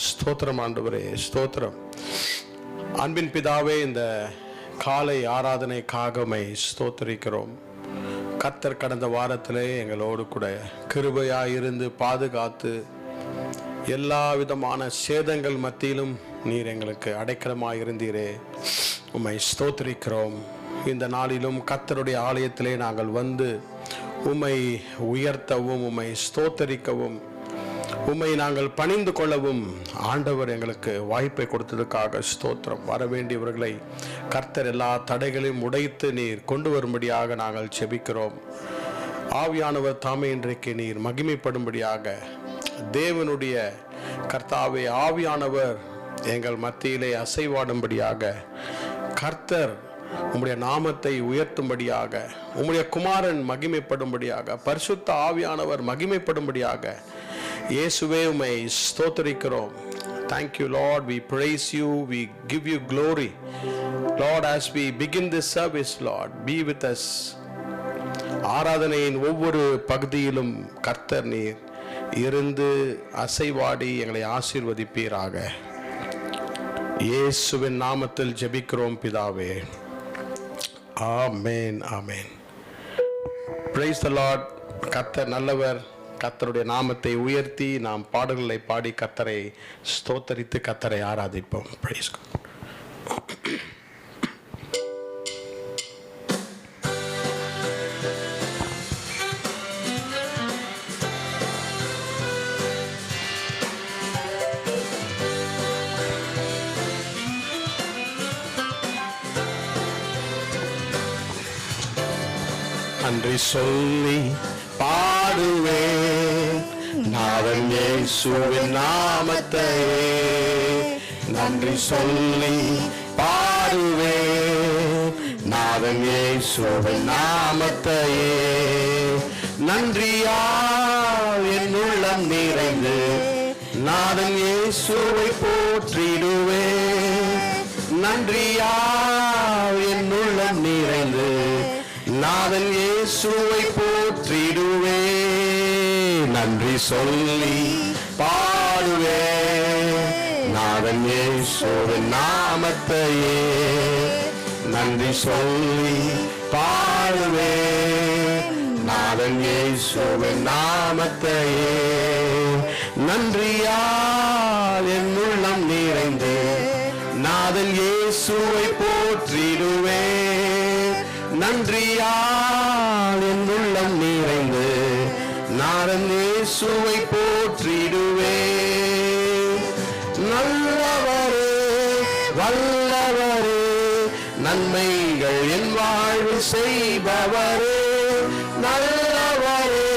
ஸ்தோத்திரம் ஆண்டவரே, ஸ்தோத்திரம். அன்பின் பிதாவே, இந்த காலை ஆராதனைக்காக உம்மை ஸ்தோத்திரிக்கிறோம். கர்த்தர் கடந்த வாரத்திலே எங்களோடு கூட கிருபையாயிருந்து பாதுகாத்து எல்லா விதமான சேதங்கள் மத்தியிலும் நீர் எங்களுக்கு அடைக்கலமாக இருந்தீரே, உம்மை ஸ்தோத்திரிக்கிறோம். இந்த நாளிலும் கர்த்தருடைய ஆலயத்திலே நாங்கள் வந்து உம்மை உயர்த்தவும், உம்மை ஸ்தோத்தரிக்கவும், உம்மை நாங்கள் பணிந்து கொள்ளவும் ஆண்டவர் எங்களுக்கு வாய்ப்பை கொடுத்ததுக்காக ஸ்தோத்திரம். வரவேண்டியவர்களை கர்த்தர் எல்லா தடைகளையும் உடைத்து நீர் கொண்டு வரும்படியாக நாங்கள் செபிக்கிறோம். ஆவியானவர் தாமே இன்றைக்கு நீர் மகிமைப்படும்படியாக தேவனுடைய கர்த்தாவே ஆவியானவர் எங்கள் மத்தியிலே அசைவாடும்படியாக, கர்த்தர் உம்முடைய நாமத்தை உயர்த்தும்படியாக, உம்முடைய குமாரன் மகிமைப்படும்படியாக, பரிசுத்த ஆவியானவர் மகிமைப்படும்படியாக இயேசுவே உம்மை ஸ்தோத்திரிக்கிறோம். Thank you Lord, we praise you, we give you glory. Lord, as we begin this service, Lord, be with us. ஆராதனையின் ஒவ்வொரு பகுதியிலும் கர்த்தர் நீர் இருந்து அசைவாடி எங்களை ஆசீர்வதிப்பீராக. இயேசுவின் நாமத்தில் ஜெபிக்கிறோம் பிதாவே, ஆமென், ஆமென். Praise the Lord. கர்த்தர் நல்லவர். கர்த்தருடைய நாமத்தை உயர்த்தி நாம் பாடல்களை பாடி கர்த்தரை ஸ்தோத்தரித்து கர்த்தரை ஆராதிப்போம். Praise God. நன்றி சொல்லி பாடுவேன் நாதன் இயேசுவின் நாமத்தையே, நன்றி சொல்லி பாடுவேன் நாதன் இயேசுவின் நாமத்தையே. நன்றியால் என் உள்ளம் நிறைந்து நாதன் இயேசுவை போற்றிடுவேன். நன்றியால் என் உள்ளம் நிறைந்து நாதன் இயேசுவை போற்றிடுவே. நன்றி சொல்லி பாடுவே நாதன் இயேசுவின் நாமத்தையே, நன்றி சொல்லி பாடுவே நாதன் இயேசுவின் நாமத்தையே. நன்றியால் என் உள்ளம் நிறைந்து நாதன் இயேசுவை போற்றிடுவே. நன்றியால் என் உள்ளம் நிறைந்து நாதன் இயேசுவை போற்றிடுவே. நல்லவரே வல்லவரே நன்மைகள் என் வாழ்வில் செய்பவரே, நல்லவரே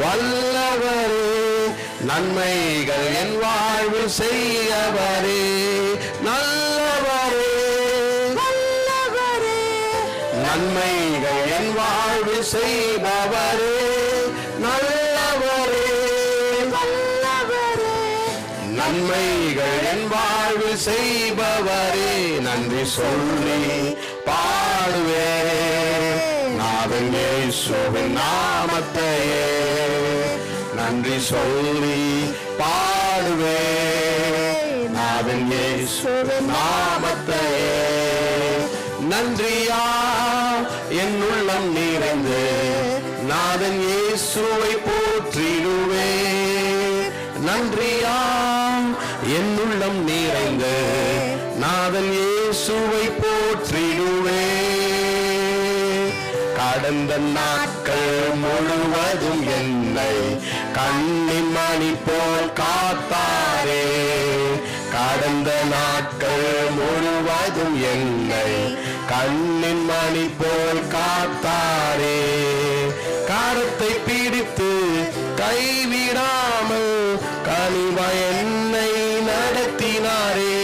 வல்லவரே நன்மைகள் என் வாழ்வில் செய்யவரே, நல்லவரே நன்மைகள் என் வாழ்வில் செய்பவரே, நல்லவரே வல்லவரே நன்மைகள் என் வாழ்வில் செய்பவரே. நன்றி சொல்லி பாடுவே நாதன் இயேசுவின் நாமத்தையே, நன்றி சொல்லி பாடுவே நாதன் இயேசுவின் நாமத்தையே. நன்றியா என் உள்ளம் நிறைந்து நாதன் இயேசுவை போற்றிடுவே. நன்றியா என் உள்ளம் நிறைந்து நாதன் இயேசுவை போற்றிடுவே. கடந்த நாட்கள் முழுவதும் என்னை கண்ணின் மணி போல் காத்தாரே, கடந்த நாட்கள் முழுவதும் என்னை கண்ணின் மணி போல் காத்தாரே. கரத்தை பிடித்து கைவிடாமல் கனிவாய் என்னை நடத்தினாரே,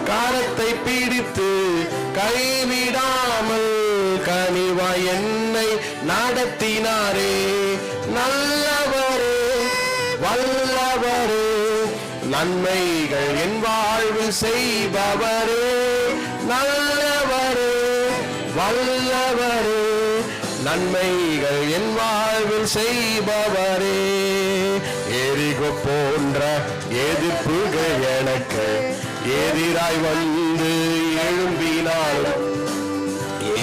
கரத்தை பிடித்து கைவிடாமல் கனிவாய் என்னை நடத்தினாரே. நல்லவரே வல்லவரே நன்மைகள் என் வாழ்வில் செய்பவரே, நல்லவரே வல்லவரே நன்மைகள் என் வாழ்வில் செய்பவரே. எரிகோ போன்ற எதிர்ப்புகள் எனக்கு எதிராய் வந்து எழும்பினாலும்,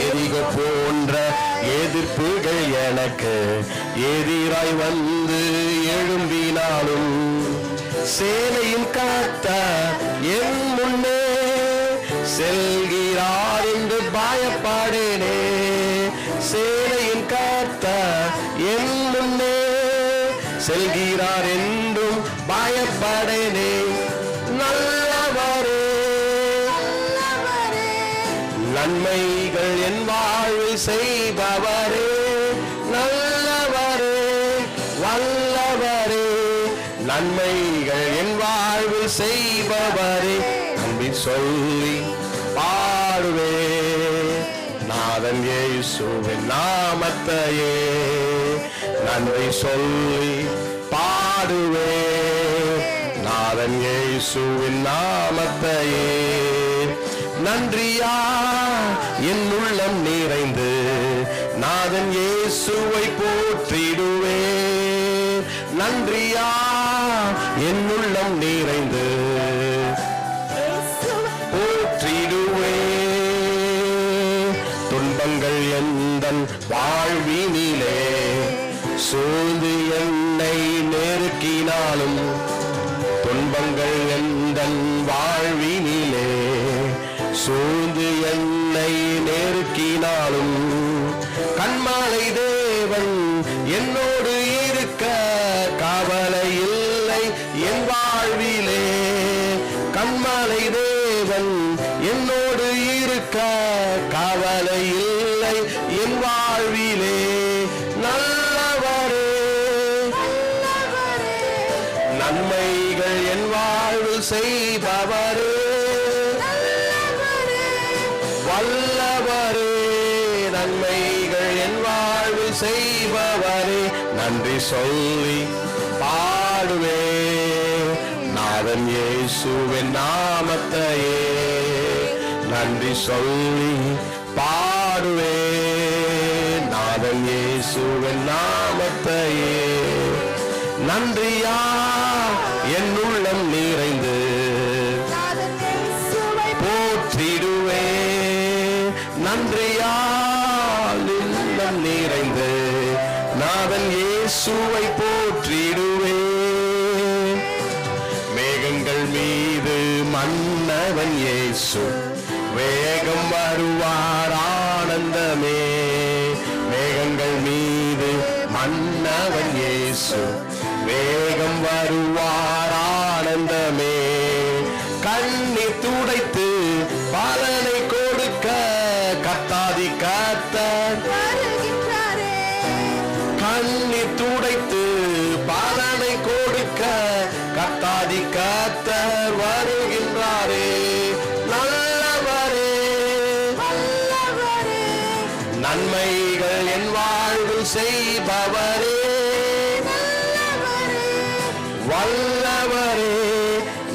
எரிகோ போன்ற எதிர்ப்புகள் எனக்கு எதிராய் வந்து எழும்பினாலும், சேனையின் கர்த்தர் என் முன்னே செல்கிறார் என்று பயப்படேனே. சேனையின் கர்த்தர் என் முன்னே செல்கிறார் என்றும் பயப்படேனே. நல்லவரே நன்மைகள் என் வாழ்வில் செய்பவரே, நல்லவரே வல்லவரே நன்மைகள் என் வாழ்வில் செய்பவரே. நம்பி சொல்லி பாடுவே நாதன் இயேசுவின் நாமத்தையே. நன்றி சொல்லி பாடுவே நாதன் இயேசுவின் நாமத்தையே. நன்றியா என் உள்ளம் நிறைந்து நாதன் இயேசுவை போற்றிடுவே. நன்றியா என் உள்ளம் நிறைந்து போற்றிடுவே. துன்பங்கள் எந்தன் வாழ்வினிலே சூழ்ந்து என்னை நெருக்கினாலும், துன்பங்கள் எந்தன் வாழ்வினிலே சூழ்ந்து என்னை நெருக்கினாலும், கண்மாலை தேவன் என்னோடு இருக்க கவலை இல்லை என் வாழ்விலே. கண்மாலை தேவன் என்னோடு இருக்க கவலை இல்லை என் வாழ்விலே. நல்லவரே நன்மைகள் என் வாழ்வில் செய்பவரே, வல்லவரே நன்மைகள் என் வாழ்வில் செய்பவரே. நன்றி சொல்லி பாடுவே நாதன் இயேசுவின் நாமத்தையே. நன்றி சொல்லி பாடுவே நாதன் இயேசுவின் நாமத்தையே. நன்றியா என் உள்ளம் நிறைந்து போற்றிடுவே. நன்றியால் உள்ளம் நிறைந்து நாதன் இயேசுவை போற்றிடுவே. மேகங்கள் மீது மன்னவன் இயேசு வேகம் வருவார் ஆனந்தமே. மேகங்கள் மீது மன்னவன் இயேசு வேகம் வருவார் ஆனந்தமே. கண்ணீர் துடைத்து பலனை கொடுக்க கர்த்தாதி கர்த்தர் வருகின்றாரே. கண்ணீர் துடைத்து பலனை கொடுக்க கர்த்தாதி கர்த்தர் வருகின்றாரே. நல்லவரே நன்மைகள் என் வாழ்வில் செய்பவரே, வல்லவரே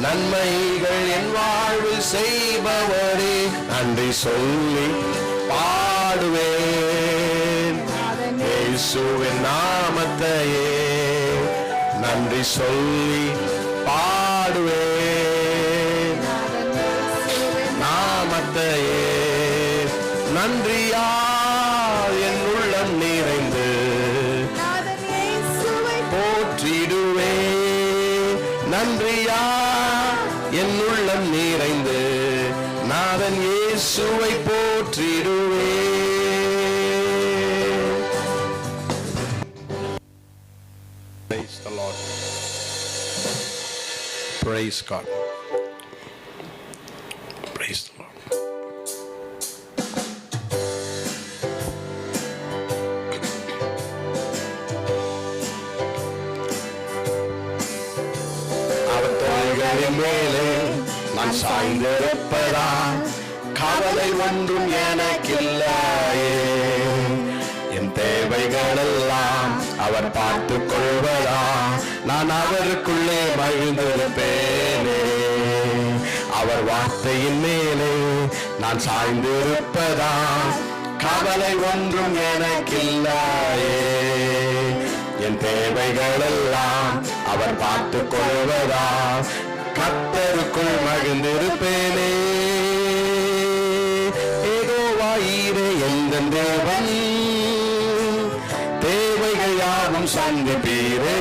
நன்மைகள் என் வாழ்வில் செய்பவரே. நன்றி சொல்லி பாடுவேன் இயேசுவின் நாமத்தையே. நன்றி சொல்லி பாடுவேன் நாமத்தையே. நன்றியா என் உள்ளம் நிறைந்து போற்றிடுவே. நன்றியா என் உள்ளம் நிறைந்து நாதன் இயேசுவை போற்றிடுவே. Praise the Lord. Praise God. Praise the Lord. மேலே நான் சாய்ந்திருப்பதா கவலை ஒன்றும் எனக்கில்லையே. என் தேவைகளெல்லாம் அவர் பார்த்துக் கொள்வதா நான் அவருக்குள்ளே மகிழ்ந்திருப்பேனே. அவர் வார்த்தையின் மேலே நான் சாய்ந்திருப்பதா கவலை ஒன்றும் எனக்கில்லையே. என் தேவைகளெல்லாம் அவர் பார்த்து கொள்வதா, கர்த்தருக்குள் மகிழ்ந்திருப்பேனே. யெகோவா ஈரே எந்தன் தேவன், தேவைகள் யாவும் சந்திப்பீரே.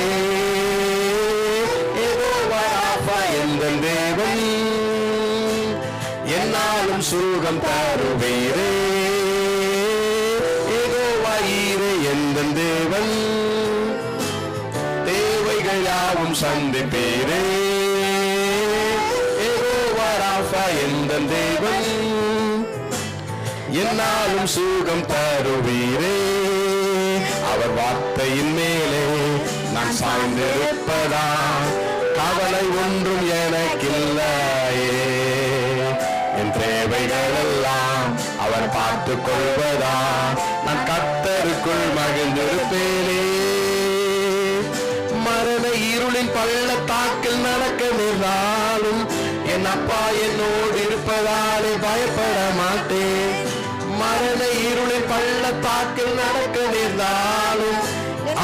யெகோவா ராஃபா எந்தன் தேவன், என்னாலும் சுகம் தருவீரே. யெகோவா ஈரே எந்தன் தேவன், தேவைகள் யாவும் சந்திப்பீரே. யெகோவா ராஃபா எந்தன் தேவன், என்னாலும் சுகம் தருவீரே. அவர் வார்த்தையின் மேலே நான் சாய்ந்திருப்பதா, கவலை ஒன்றும் எனக்கில்லையே. என் தேவைகள் எல்லாம் அவர் பார்த்து கொள்வதா, நான் கர்த்தருக்குள் மகிழ்ந்திருப்பேனே. மரண இருளின் பள்ளத்தாக்கில் நடக்க நேர்ந்தாலும் என் அப்பா என்னோடு இருப்பதாலே பயப்பட மாட்டேன். மரண இருளின் பள்ளத்தாக்கில் நடக்க நேர்ந்தாலும்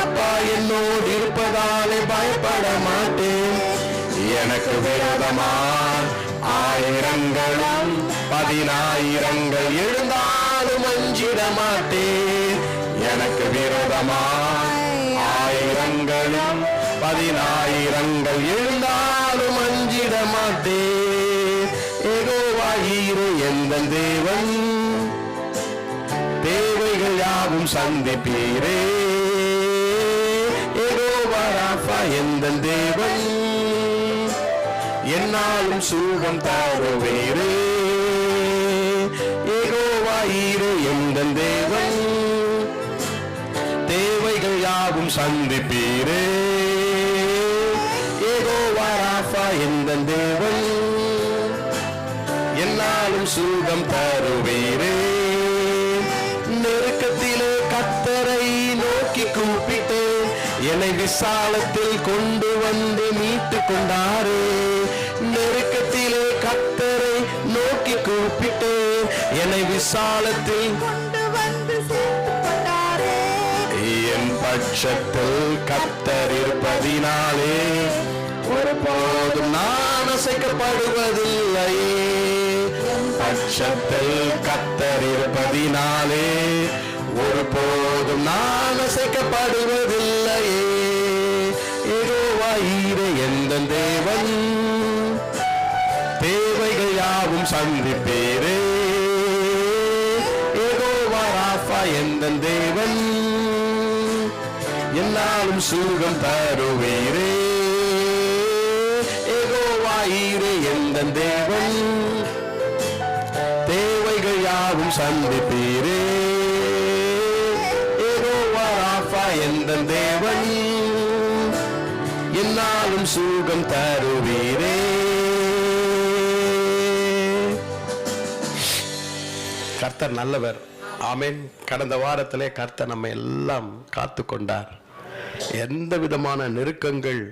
அப்பா என்னோடு இருப்பதாலே பயப்பட மாட்டேன். எனக்கு விரோதமாய் ஆயிரங்களும் 10,000 எழுந்தாலும் அஞ்சிட மாட்டேன். எனக்கு விரோதமாய் ஆயிரங்களும் 10,000 எழுந்தாலும் அஞ்சிட மாட்டேன். யெகோவா ஈரே எந்தன் தேவன், தேவைகள் யாவும் சந்திப்பீரே. யெகோவா ராஃபா எந்தன் தேவன், என்னாலும் சுகம் தருவீரே. யெகோவா ஈரே எந்தன் தேவன், தேவைகள் யாவும் சந்திப்பீரே. யெகோவா ராஃபா எந்தன் தேவன், என்னாலும் சுகம் தருவீரே. நெருக்கத்திலே கர்த்தரை நோக்கி கூப்பிட்டேன், என்னை விசாலத்தில் கொண்டு வந்து மீட்டு கொண்டாரே. நெருக்கத்திலே கர்த்தரை நோக்கி கூப்பிட்டேன், என்னை விசாலத்தில் கொண்டு வந்து சேர்த்து கொண்டாரே. என் பட்சத்தில் கர்த்தர் இருப்பதினாலே ஒருபோதும் நான் அசைக்கப்படுவதில்லையே. பட்சத்தில் கர்த்தர் இருப்பதினாலே ஒருபோதும் நான் அசைக்கப்படுவதில்லையே. யெகோவா ஈரே எந்தன் தேவன், தேவைகள் யாவும் சந்திப்பீரே. யெகோவா ராஃபா எந்தன் தேவன், என்னாலும் சுகம் தருவீரே. யெகோவா ஈரே எந்தன் தேவன், தேவைகள் யாவும் சந்திப்பீரே. யெகோவா ராஃபா எந்தன் தேவன், என்னாலும் சுகம் தருவீரே. கர்த்தர் நல்லவர். ஆமென். கடந்த வாரத்திலே கர்த்தர் நம்ம எல்லாம் காத்து கொண்டார். எந்த விதமான நெருக்கங்கள்,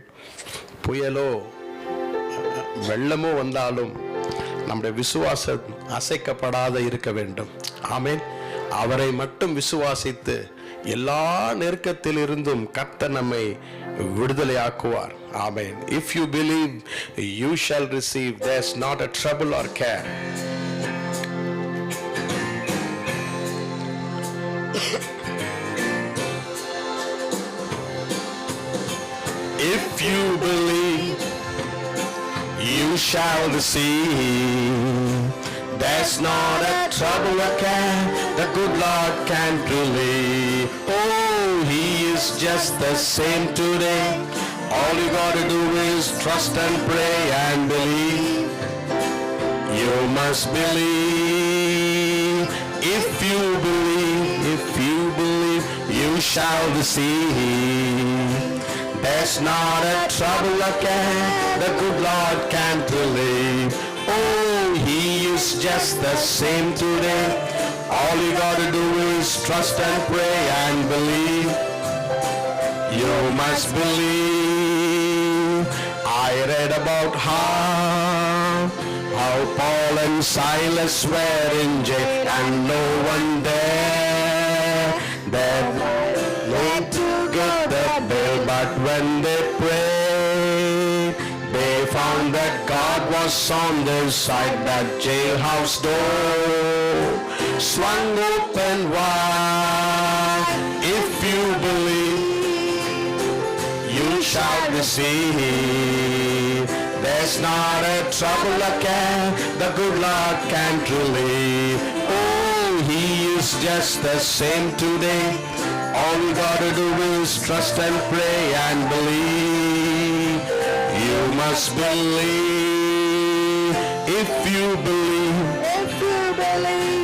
புயலோ வெள்ளமோ வந்தாலும் நம்முடைய விசுவாசம் அசைக்கப்படாத இருக்க வேண்டும். ஆமென். அவரை மட்டும் விசுவாசித்து எல்லா நெருக்கத்தில் இருந்தும் கர்த்தர் நம்மை விடுதலையாக்குவார். ஆமென். If you believe, you shall receive. There's not a trouble or care. If you believe, you shall receive. There's not a trouble or care the good Lord can't relieve. Oh, He is just the same today. All you gotta do is trust and pray and believe. You must believe. If you believe, you shall receive. There's not a trouble or care the good Lord can't relieve. Oh, He is just the same today. All you gotta do is trust and pray and believe. You must believe. I read about how Paul and Silas were in jail and no one there to get the bill, but when they prayed was on their side, that jailhouse door swung open wide. If you believe, you shall receive. There's not a trouble or care the good Lord can't relieve. Oh, He is just the same today. All you gotta do is trust and pray and believe. You must believe. If you believe,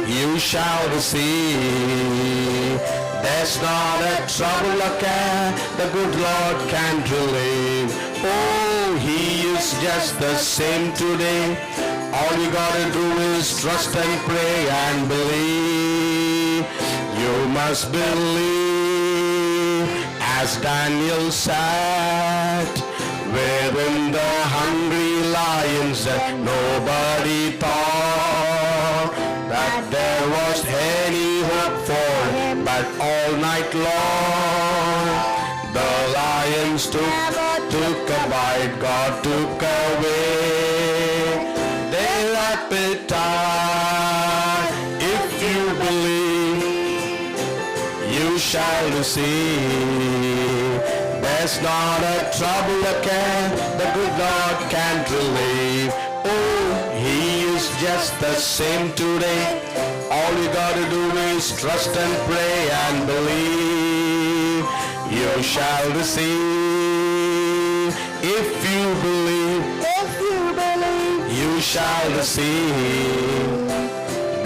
you shall receive. There's not a trouble or care the good Lord can't relieve. Oh, He is just the same today. All you gotta do is trust and pray and believe. You must believe. As Daniel sat within the hungry lions, that nobody thought that there was any hope for him, but all night long the lions took a bite, God took away their appetite. If you believe, you shall receive. There's not a trouble or care the good Lord can't relieve. Oh, He is just the same today. All you gotta do is trust and pray and believe. You shall receive. If you believe, you shall receive.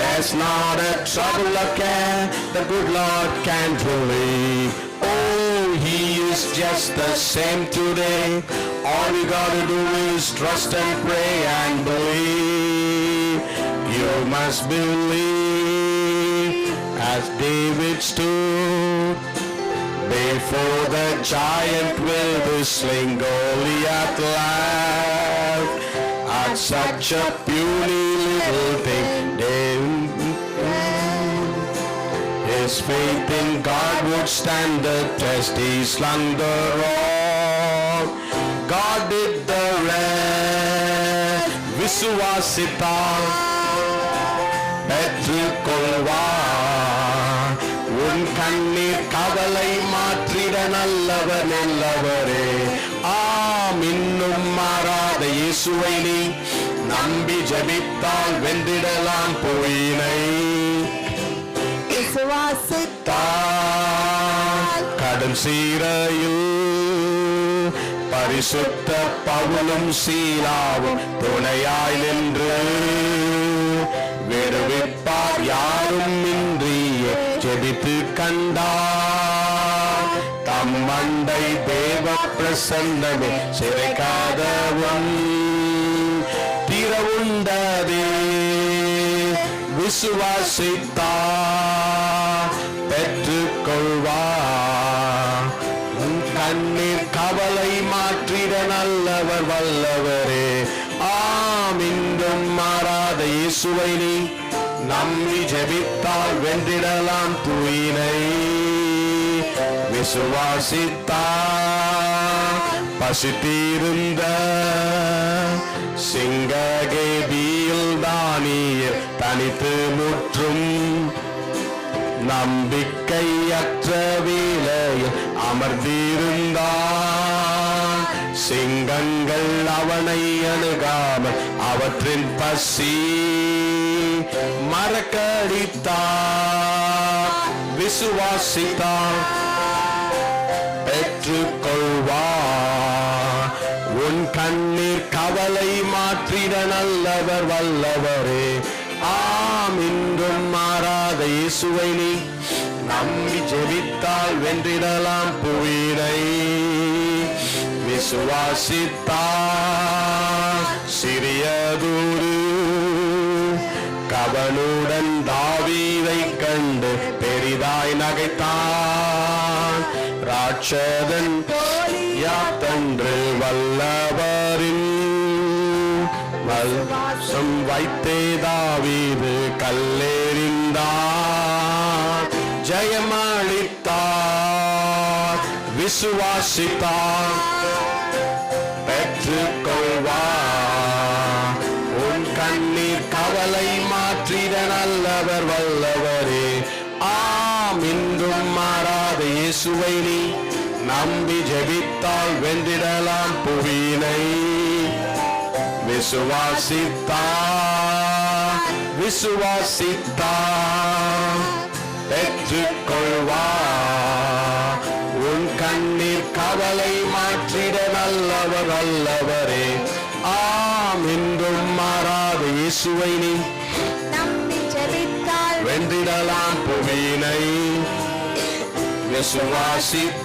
There's not a trouble or care the good Lord can't relieve. Oh, He is just the same today. All you gotta do is trust and pray and believe. You must believe. As David stood before the giant with his sling, Goliath laughed at such a puny little thing. His faith in God would stand the test. He slung the rock, God did the rest. விசுவாசித்தால் பெற்றுக்கொள்வார். உன் கண்ணீர் கவலை மாற்றிட நல்லவர் நல்லவரே. ஆம், இன்னும் மாறாத இயேசுவை நீ நம்பி ஜெபித்தால் வென்றிடலாம் பொய்யினை. கடும் சீரையில் பரிசுத்த பவுலும் சீலாவும் துணையாய் நின்று விடுவிப்பார் யாரும் இன்றியே ஜெபித்து கண்டார். தம் மண்டை தேவ பிரசன்னமே சிறைக்காதவன் திறவுண்டதே. விசுவாசித்தார் பெற்றுக்கொள்வார். கண்ணீர் கவலை மாற்றிட நல்லவர் வல்லவரே. ஆம், இன்றும் மாறாத இயேசுவை நீ நம்பி ஜெபித்தால் வென்றிடலாம் தூயினை. விசுவாசித்தார் பசித்திருந்த சிங்ககேபியில் தானியேல் தனித்து முற்றும் நம்பிக்கையற்ற வேளையில் அமர்ந்திருந்தான். சிங்கங்கள் அவனை அணுகாமல் அவற்றின் பசி மறக்கடித்தான். விசுவாசித்தான் பெற்றுக்கொள்வார். உன் கண்ணீர் கவலை மாற்றிட நல்லவர் வல்லவரே. ஆம், இன்றும் மாறாத இயேசுவை நீ நம்பி ஜெபித்தால் வென்றிடலாம் புவியினை. விசுவாசித்தார் சிறியதொரு கவனுடன் தாவீதை கண்டு பெரிதாய் நகைத்தான். ராட்சதன் யாத்தன்று வல்லவரின் வல்வாசம் வைத்தே தாவீது கல்லெறிந்தான். ஜெயமளித்தார். விசுவாசித்தார் பெற்றுக்கொள்வார். என்றும் மாறாத இயேசுவை நீ நம்பி ஜெபித்தால் வென்றிடலாம் புவியினை. விசுவாசித்தால் பெற்றுக்கொள்வார். உன் கண்ணீர் கவலை மாற்றிட நல்லவர் அல்லவரே. ஆம், என்றும் மாறாத இயேசுவை நீ நம்பி ஜெபித்தால் வென்றிடலாம் புவியினை. விசுவாசித்தால்,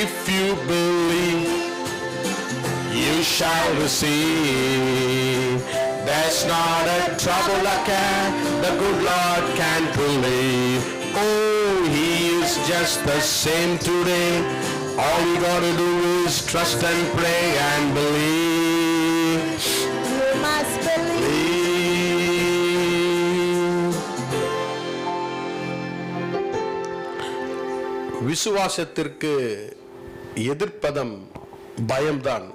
if you believe you shall receive. There's not a trouble the good Lord can't relieve. Oh, he is just the same today. All you gotta do is trust and pray and believe. You must believe. விசுவாசத்திற்கு எதிர்ப்பதம் பயம்தான்.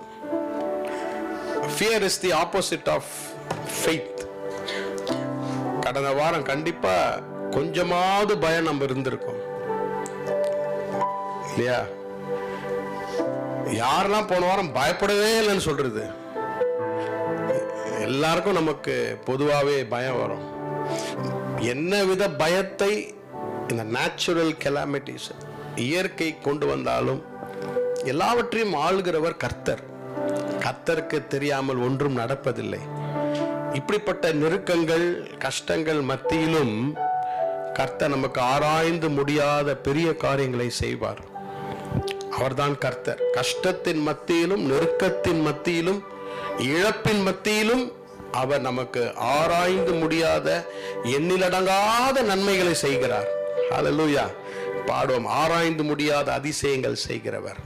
Fear is the opposite of faith. கடந்த வாரம் கண்டிப்பா கொஞ்சமாவது பயம் நம்ம இருந்திருக்கும் இல்லையா? யாரெல்லாம் போன வாரம் பயப்படவே இல்லைன்னு சொல்றது? எல்லாருக்கும் நமக்கு பொதுவாகவே பயம் வரும். என்ன வித பயத்தை இந்த நேச்சுரல் கெலாமிட்டிஸ், இயற்கை கொண்டு வந்தாலும் எல்லாவற்றையும் ஆளுகிறவர் கர்த்தர். கர்த்தருக்கு தெரியாமல் ஒன்றும் நடப்பதில்லை. இப்படிப்பட்ட நெருக்கங்கள், கஷ்டங்கள் மத்தியிலும் கர்த்தர் நமக்கு ஆராய்ந்து முடியாத பெரிய காரியங்களை செய்வார். அவர்தான் கர்த்தர். கஷ்டத்தின் மத்தியிலும், நெருக்கத்தின் மத்தியிலும், இழப்பின் மத்தியிலும் அவர் நமக்கு ஆராய்ந்து முடியாத எண்ணிலடங்காத நன்மைகளை செய்கிறார். ஹல்லேலூயா. பாடுவோம், ஆராய்ந்து முடியாத அதிசயங்கள் செய்கிறவர்.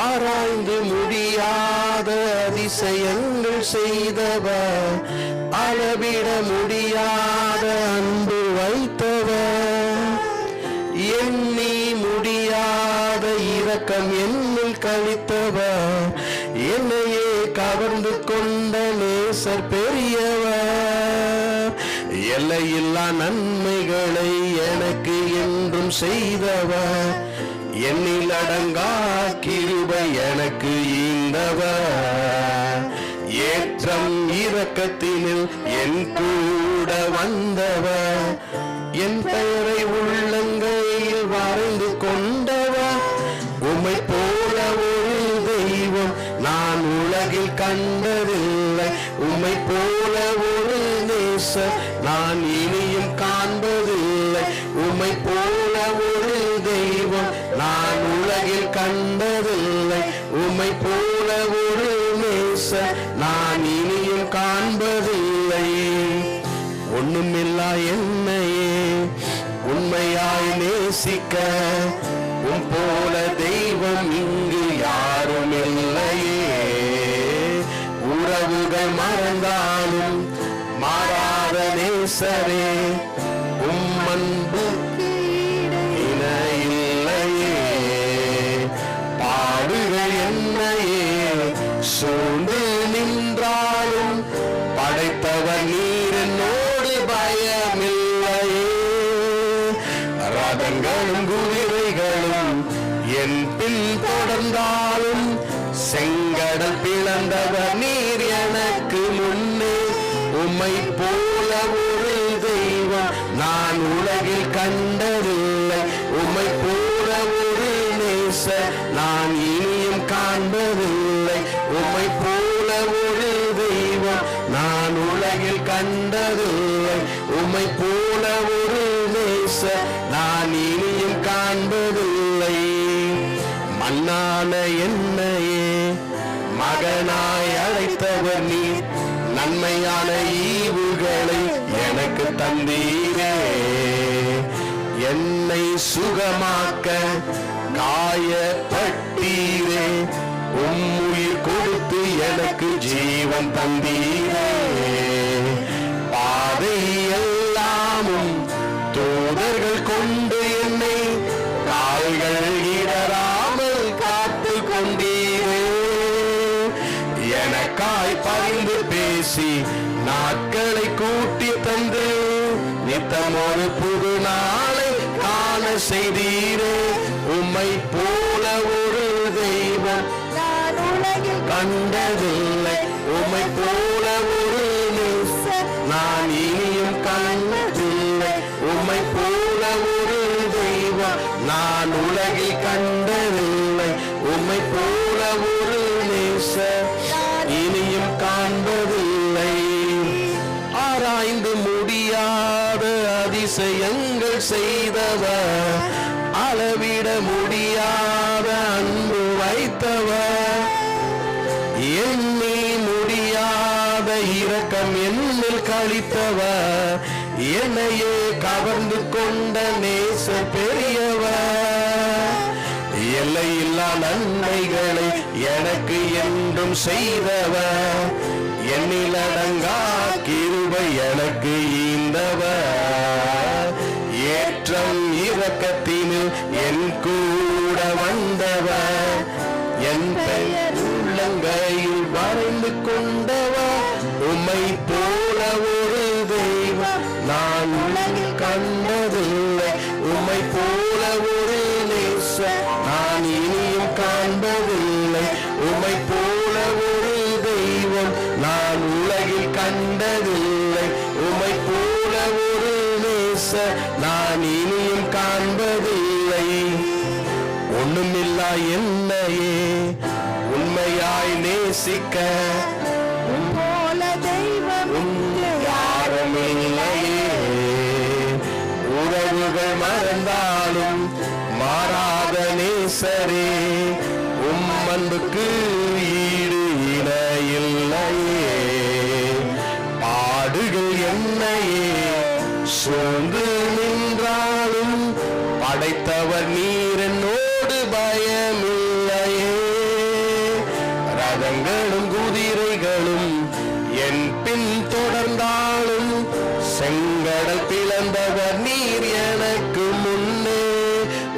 ஆராய்ந்து முடியாத அதிசயங்கள் செய்தவர், அளவிட முடியாத அன்பு வைத்தவர், எண்ணி முடியாத இரக்கம் என்னில் கழித்தவர், என்னையே கவர்ந்து கொண்ட நேசர் பெரியவர், எல்லையில்லா நன்மைகளை எனக்கு என்றும் செய்தவர், என்னில் அடங்கா கிருபை எனக்கு ஈந்தவர், ஏற்றம் இரக்கத்தினில் என் கூட வந்தவர், என் பெயரை உள்ளங்கையில் வரைந்து கொண்டவர், உம்மை போல ஒரு தெய்வம் நான் உலகில் கண்டதில்லை, உம்மை போல ஒரு நேசர் நான் இனியும் காண்பதில்லை, உம்மை போல ஒரு தெய்வம் நான் உலகில் கண்டதில்லை, உம்மை போல ஒரு நேசர் நான் இனியும் காண்பதில்லை. ஒண்ணுமில்லா என்னையே உண்மையாய் நேசிக்க உம் போல தெய்வம் இங்கு யாரும் இல்லையே. உறவுகள் மறந்தாலும் மாறாத நேசரே, உம் அன்புக்கு இணையில்லையே. பாடுகள் என்னையே சூழ்ந்து நின்றாலும் படைத்தவர் நீர் என்னோடு பயமில்லையே. ரதங்களும் குதிரைகளும் என் பின் தொடர்ந்தாலும் செங்கடல் பிளந்தவர் நீர் எனக்கு முன்னே. உம்மை போல ஒரு தெய்வம் நான் உலகில் கண்டதில்லை, உம்மை போல ஒரு நேசர் நான் இனியும் காண்பதில்லை, உம்மை போல ஒரு தெய்வம் நான் உலகில் கண்டதில்லை, உம்மை போல ஒரு நேசர் நான் இனியும் காண்பதில்லை. மண்ணான என்னையே மகனாய் அழைத்தவர் நீர், நன்மையான ஈவுகளை எனக்கு தந்தீரே. என்னை சுகமாக்க காயப்பட்டீரே, உம் உயிர் கொடுத்து எனக்கு ஜீவன் தந்தீரே. பாதை நித்தம் ஒரு புது நாளை காண செய்தீரே. உம்மை போல ஒரு தெய்வம் நான் உலகில் கண்டதில்லை. உம்மை போல ஒரு நேசர் நான் இனியும் கண்டதில்லை. உம்மை போல ஒரு தெய்வம் நான் உலகில் கண்டதில்லை. உம்மை போல ஒரு நேசர் இனியும் காண்பதில்லை. ஆராய்ந்து முடியாத அதிசயங்கள் செய்தவர், அளவிட முடியாத அன்பு வைத்தவர், எண்ணி முடியாத இரக்கம் என்னில் கழித்தவர், என்னையே கவர்ந்து கொண்ட நேச பெரியவர், எல்லையில்லா நன்மைகளை எனக்கு என்றும் செய்தவர், எண்ணிலடங்கா கிருபை எனக்கு ஈந்தவர், ஏற்றம் இரக்கத்தினில் என் கூட வந்தவர், என் பெயர் உள்ளங்கையில் வரைந்து கொண்டவர், உம்மை போல ஒரு தெய்வம் நான் உலகில் கண்டதில்லை. உம்மை போல ஒரு நேசர் நான் இனியும் காண்பதில்லை. உம்மை போல ஒரு தெய்வம் நான் உலகில் கண்டதில்லை. உம்மை போல ஒரு நேசர் நான் இனியும் காண்பதில்லை. ஒண்ணுமில்லா என்னையே உண்மையாய் நேசிக்க போல தெய்வம் இங்கு யாரும் யாருமில்லையே. உறவுகள் மறந்தாலும் மாறாத நேசரே, உம் அன்புக்கு ஈடு இணையில்லையே. பாடுகள் என்னையே சோர்ந்து நின்றாலும் படைத்தவர் நீர், என்னோடு பயமில்லையே. ரதங்களும் குதிரைகளும் என் பின் தொடர்ந்தாலும் செங்கடல் பிளந்தவர் நீர் எனக்கு முன்னே.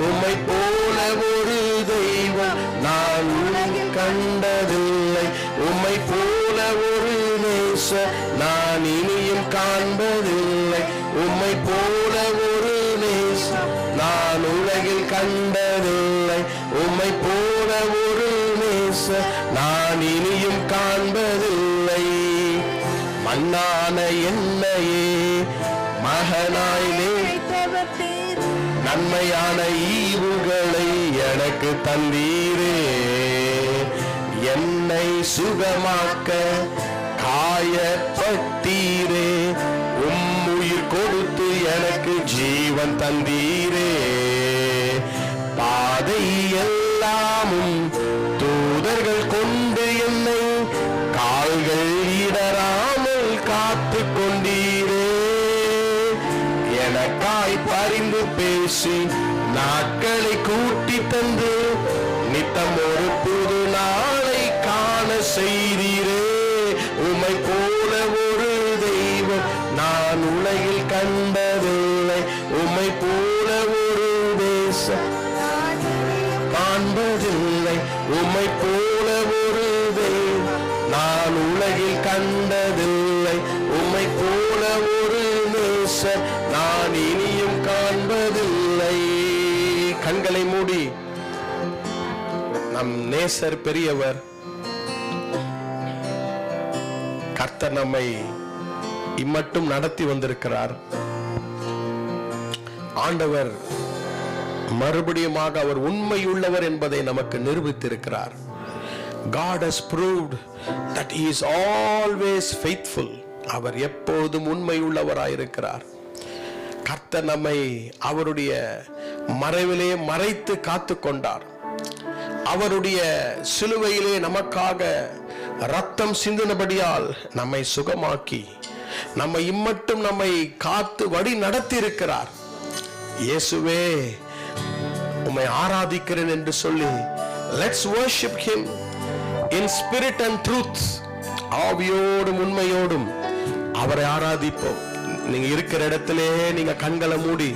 உம்மை போல ஒரு தெய்வம் நான் உலகில் கண்டதில்லை. உம்மை போல ஒரு நேசர் நான் இனியும் காண்பதில்லை. உம்மை போல ஒரு நேசர் நான் உலகில் கண்டதில்லை. உம்மை போல ஒரு நேசர் நான் இனியும் காண்பதில்லை. மண்ணான என்னையே மகனாய் வைத்தவர் நீர். நன்மையான ஈவுகளை எனக்கு தந்தீரே. என்னை சுகமாக்க காயப்பட்டீரே. உயிர் கொடுத்து எனக்கு ஜீவன் தந்தீரே. பாதை எல்லாமும் தூதர்கள் கொண்டு என்னை கால்கள் இடராமல் காத்து கொண்டீரே. எனக்காய் பரிந்து பேசி நாட்களை கூட்டி தந்து நித்தம் ஒரு புது நாளை காண செய்தீரே. உம்மை போல ஒரு தெய்வம் நான் உலகில் கண்டதில்லை. உம்மை போல ஒரு தேசம் காண்பதில்லை. உம்மை போல ஒரு தெய்வம் நான் உலகில் கண்டதில்லை. உம்மை போல ஒரு நேசர் நான் இனியும் காண்பதில்லை. கண்களை மூடி நம் நேசர் பெரியவர். கர்த்தர் நம்மை இம்மட்டும் நடத்தி வந்திருக்கிறார். ஆண்டவர் மறுபடியுமாக அவர் உண்மையுள்ளவர் என்பதை நமக்கு நிரூபித்திருக்கிறார். God has proved that he is always faithful. அவர் எப்போதும் உண்மையுள்ளவராயிருக்கிறார். கர்த்தர் நம்மை அவருடைய மறைவிலே மறைத்து காத்து கொண்டார். அவருடைய சிலுவையிலே நமக்காக ரத்தம் சிந்தினபடியால் நம்மை சுகமாக்கி நம்மை இம்மட்டும் நம்மை காத்து வழி நடத்தி இருக்கிறார். இயேசுவே உம்மை ஆராதிக்கிறேன் என்று சொல்லி let's worship him in spirit and truth. ஆவியோடும் உண்மையோடும் அவரை ஆராதிப்போம். நீங்க இருக்கிற இடத்திலே நீங்க கண்களை மூடி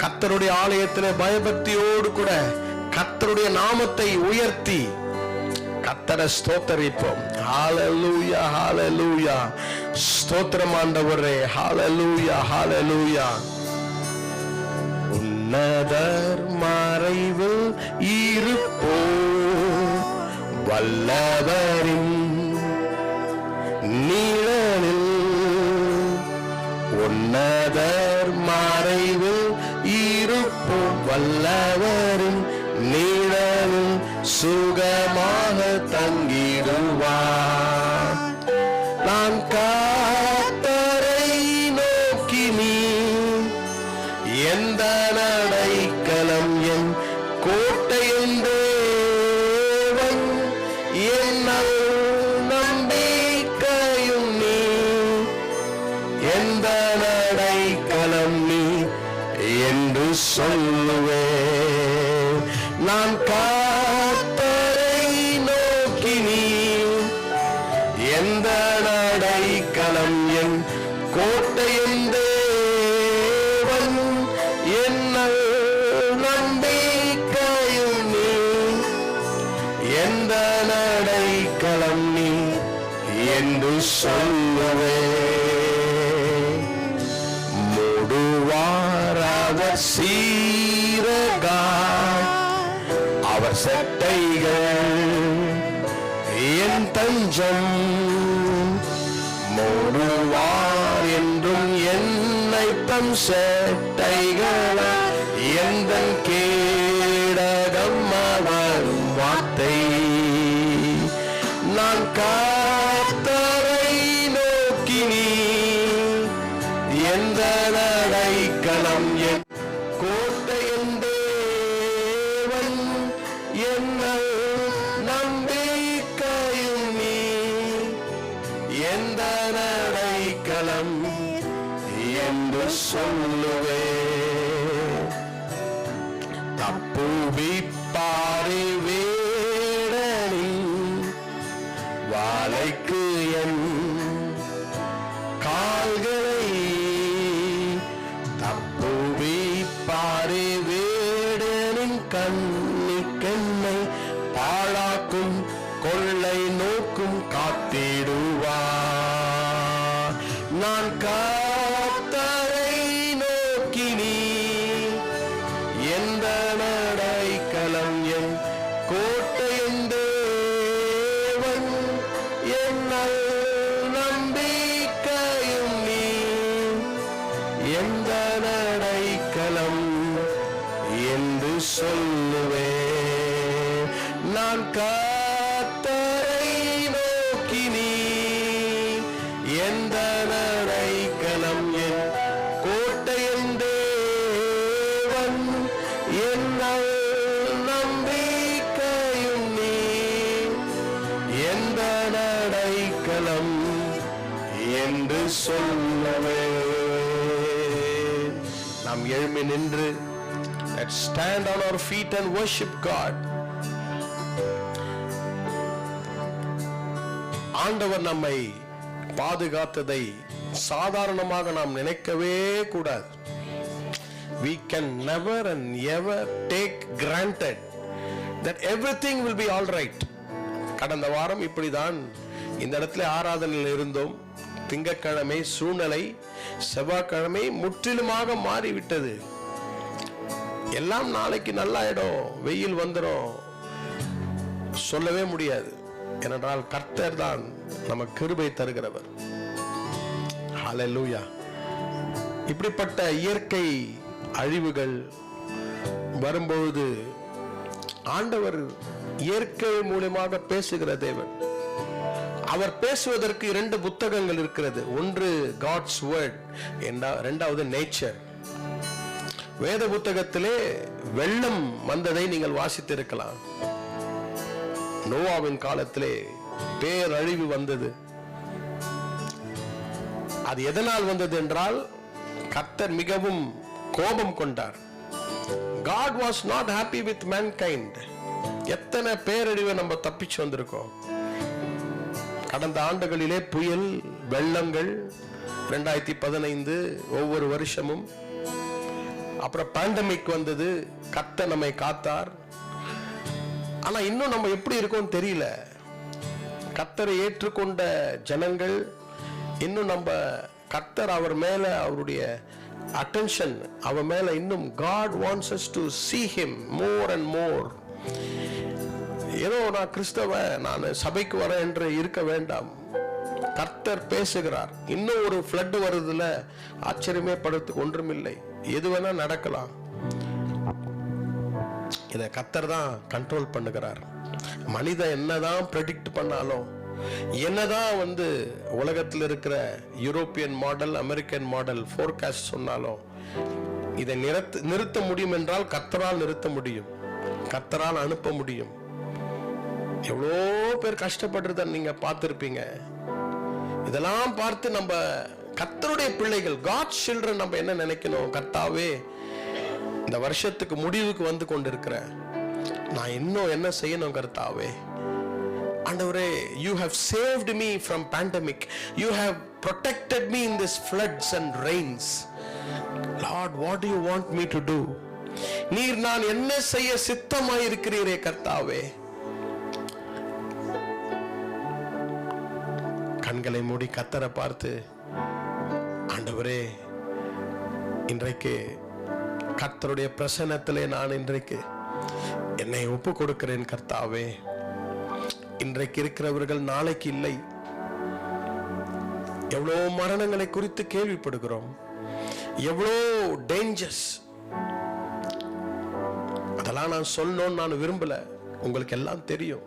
கர்த்தருடைய ஆலயத்திலே பயபக்தியோடு கூட கர்த்தருடைய நாமத்தை உயர்த்தி கர்த்தரை ஸ்தோத்தரிப்போம். ஹalleluya, ஹalleluya. ஸ்தோத்திரம் ஆண்டவரே. ஹalleluya ஹalleluya. உன்னதர் மறைவில் இருப்போம், வல்லவரின் நிழலில். உன்னதர் மறைவில் இருப்போம், வல்லவரின் நிழலில் சுகமாக தங்கிடுவார். நான் கர்த்தரை நோக்கி நீ எந்த நடைக்கலம் என் கோட்டையின் தேவன் என் நம்பிக்கையும் நீ எந்த நடைக்கலம் நீ என்று சொல்லுவேன். நான் கர்த்தரை நோக்கி நீ எந்த நடைக்கலம் என் கோட்டையின் தேவன் என் நம்பிக்கையும் நீ எந்த நடைக்கலம் நீ என்று சொல்லுவேன். மூடுவார் அவர் சீரகாய், அவர் சட்டைகள் என் தஞ்சம். மூடுவார் என்றும் என்னை தம் சட்டைகள் எந்த கேடகம் அவர் வார்த்தை. நான் கர்த்தரை நோக்கி நீ எந்த நடைக்கலம் என் கோட்டையின் தேவன் என் நம்பிக்கையும் நீ எந்த நடைக்கலம் என்று சொல்லுவேன். தப்புவிப்பாரை வேடனின் வாழைக்கு என் கால்களை. தப்புவிப்பாரை வேடனின் கண்ணிக்கென்னை பாழாக்கும் கொள்ளை நோக்கும் காத்திடுவார். நான் கர்த்தரை நோக்கி நீ எந்த நடைக்கலம் என் கோட்டையின் தேவன் என் நம்பிக்கையும் நீ எந்த நடைக்கலம் என்று சொல்லுவேன். நான் கர்த்தரை நோக்கி நீ எந்த நடைக்கலம் என் கோட்டையின் தேவன் என் நம்பிக்கையும் நீ எந்த நடைக்கலம் என்று சொல்லுவேன். நாம் எழும்பி நின்று let's stand on our feet and worship God. ஆண்டவர் நம்மை பாதுகாத்ததை சாதாரணமாக நாம் நினைக்கவே கூடாது. We can never and ever take granted that everything will be all right. கடந்த வாரம் இப்படிதான் இந்த இடத்துல ஆராதனையில் இருந்தோம். திங்கட்கிழமை சூழ்நிலை, செவ்வாய்க்கிழமை முற்றிலுமாக மாறிவிட்டது. எல்லாம் நாளைக்கு நல்லாயிடும், வெயில் வந்துடும் சொல்லவே முடியாது. ஏனென்றால் கர்த்தர் தான் நமக்கு கிருபை தருகிறவர். ஹல்லேலூயா. இப்படிப்பட்ட இயற்கை அழிவுகள் வரும்பொழுது ஆண்டவர் இயற்கை மூலமாக பேசுகிற தேவன். அவர் பேசுவதற்கு 2 புத்தகங்கள் இருக்கிறது. ஒன்று காட்ஸ் வேர்ட், இரண்டாவது நேச்சர். வேத புத்தகத்திலே வெள்ளம் வந்ததை நீங்கள் வாசித்திருக்கலாம். நோவாவின் காலத்திலே பேரழிவு வந்தது. அது எதனால் வந்தது என்றால் கர்த்தர் மிகவும் கோபம் கொண்டார். God was not happy with mankind. எத்தனை பேரழிவை நம்ம தப்பிச்சு வந்திருக்கோம். கடந்த ஆண்டுகளிலே புயல், வெள்ளங்கள், 2015 ஒவ்வொரு வருஷமும். அப்புறம் பேண்டமிக் வந்தது, கர்த்தர் நம்மை காத்தார். ஆனா இன்னும் நம்ம எப்படி இருக்கோம் தெரியல. கர்த்தரை ஏற்றுக்கொண்ட ஜனங்கள் இன்னும் நம்ம கர்த்தர் அவர் மேல அவருடைய அட்டென்ஷன் அவர் மேல இன்னும் God wants us to see him more and more. ஏதோ நான் கிறிஸ்தவன், நான் சபைக்கு வரேன் என்று இருக்க வேண்டாம். கர்த்தர் பேசுகிறார். இன்னும் ஒரு ஃப்ளட் வருதுல ஆச்சரியமே படுறதுக்கு ஒன்றுமில்லை. எது வேணா நடக்கலாம். இதை கர்த்தர் தான் கண்ட்ரோல் பண்ணுகிறார். மனிதன் என்னதான் ப்ரெடிக்ட் பண்ணாலும், என்னதான் உலகத்தில் இருக்கிற European model, American model forecast சொன்னாலும், இதை நிறுத்த முடியும் என்றால் கர்த்தரால் நிறுத்த முடியும், கர்த்தரால் அனுப்ப முடியும். எவ்வளோ பேர் கஷ்டப்படுறத நீங்க பார்த்திருப்பீங்க. இதெல்லாம் பார்த்து நம்ம கர்த்தருடைய பிள்ளைகள், God's children, நம்ம என்ன நினைக்கணும்? கர்த்தாவே, இந்த வருஷத்துக்கு முடிவுக்கு வந்து கொண்டிருக்கிறேன், நான் இன்னும் என்ன செய்யணும் கர்த்தாவே? ஆண்டவரே, you have saved me from pandemic, you have protected me in this floods and rains. Lord, what do you want me to do? நீர் நான் என்ன செய்ய சித்தமாய் இருக்கிறீரே கர்த்தாவே. கண்களை மூடி கர்த்தரை பார்த்து, ஆண்டவரே, இன்றைக்கு கர்த்தருடைய பிரசன்னத்திலே நான் இன்றைக்கு என்னை ஒப்பு கொடுக்கிறேன் கர்த்தாவே. இன்றைக்கு இருக்கிறவர்கள் நாளைக்கு இல்லை. எவ்வளோ மரணங்களை குறித்து கேள்விப்படுகிறோம், எவ்வளோ டேஞ்சர்ஸ். அதெல்லாம் நான் சொல்லணும்னு நான் விரும்பல, உங்களுக்கு எல்லாம் தெரியும்.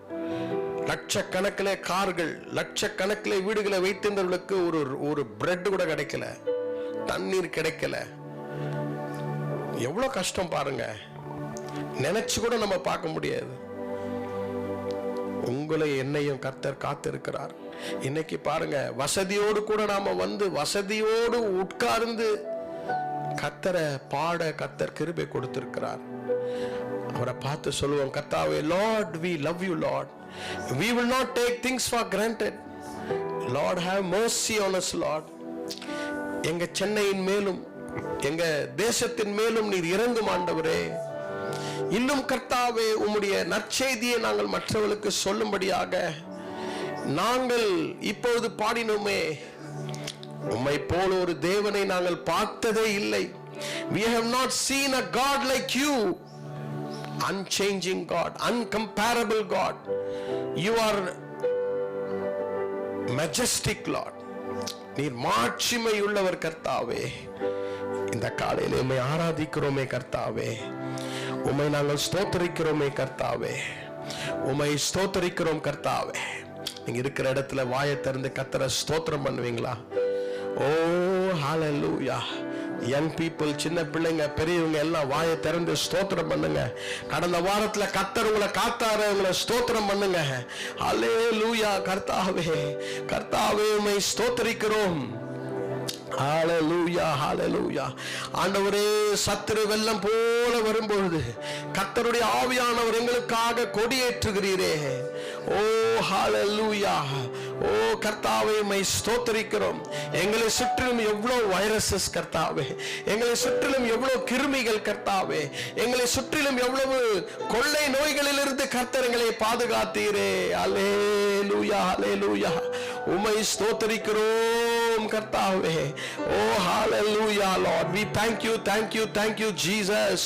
லட்சக்கணக்கிலே கார்கள், லட்சக்கணக்கிலே வீடுகளை வைத்திருந்தவர்களுக்கு ஒரு பிரெட் கூட கிடைக்கல, தண்ணீர் கிடைக்கல. எவ்வளவு கஷ்டம் பாருங்க, நினைச்சு கூட நம்ம பார்க்க முடியாது. உங்களை என்னையும் கர்த்தர் காத்திருக்கிறார். இன்னைக்கு பாருங்க, வசதியோடு கூட நாம வசதியோடு உட்கார்ந்து கர்த்தரை பாட கர்த்தர் கிருபை கொடுத்திருக்கிறார். அவரை பார்த்து சொல்லுவோம், கர்த்தாவே, Lord, we love you, Lord. We will not take things for granted. Lord, have mercy on us, Lord. எங்க சென்னையின் மேலும் எங்க தேசத்தின் மேலும் நீர் இறங்கும் ஆண்டவரே. இன்னும் கர்த்தாவே, உம்முடைய நற்செய்தியை நாங்கள் மற்றவர்களுக்கு சொல்லும்படியாக நாங்கள் இப்பொழுது பாடினோமே, உம்மை போல ஒரு தேவனை நாங்கள் பார்த்ததே இல்லை. We have not seen a God like you. Unchanging God, uncomparable God. You are majestic, Lord. நீர் மாட்சிமை உள்ளவர் கர்த்தாவே. இந்த காலையிலே உம்மை ஆராதிக்கிறோமே கர்த்தாவே, உம்மை நாங்கள் ஸ்தோத்திரிக்கிறோமே கர்த்தாவே, உம்மை ஸ்தோத்திரிக்கிறோம் கர்த்தாவே. நீங்க இருக்கிற இடத்துல வாயை திறந்து கர்த்தரை ஸ்தோத்திரம் பண்ணுவீங்களா? ஓ ஹalleluya. யங் பீப்புள், சின்ன பிள்ளைங்க, பெரியவங்க எல்லாம் வாயை திறந்து ஸ்தோத்திரம் பண்ணுங்க. கடந்த வாரத்துல கர்த்தர் உங்களை காத்தாரு, உங்களை ஸ்தோத்திரம் பண்ணுங்க. ஹalleluya. கர்த்தாவே, கர்த்தாவே, உம்மை ஸ்தோத்திரிக்கிறோம். ஹalleluya, ஹalleluya. ஆண்டவரே, சத்துரு வெள்ளம் போல வரும்பொழுது கர்த்தருடைய ஆவியானவர் எங்களுக்காக கொடியேற்றுகிறீரே. ஓ ஹalleluya. ஓ கர்த்தாவே, உம்மை ஸ்தோத்திரிக்கிறோம். எங்களை சுற்றிலும் எவ்வளவு வைரஸஸ் கர்த்தாவே, எங்களை சுற்றிலும் எவ்வளவு கிருமிகள் கர்த்தாவே, எங்களை சுற்றிலும் எவ்வளவு கொள்ளை நோய்களிலிருந்து கர்த்தர் எங்களை பாதுகாத்தீரே. ஹalleluya, ஹalleluya. உம்மை ஸ்தோத்திரிக்கிறோம் கர்த்தாவே. Oh hallelujah, Lord, we thank you, thank you, thank you Jesus.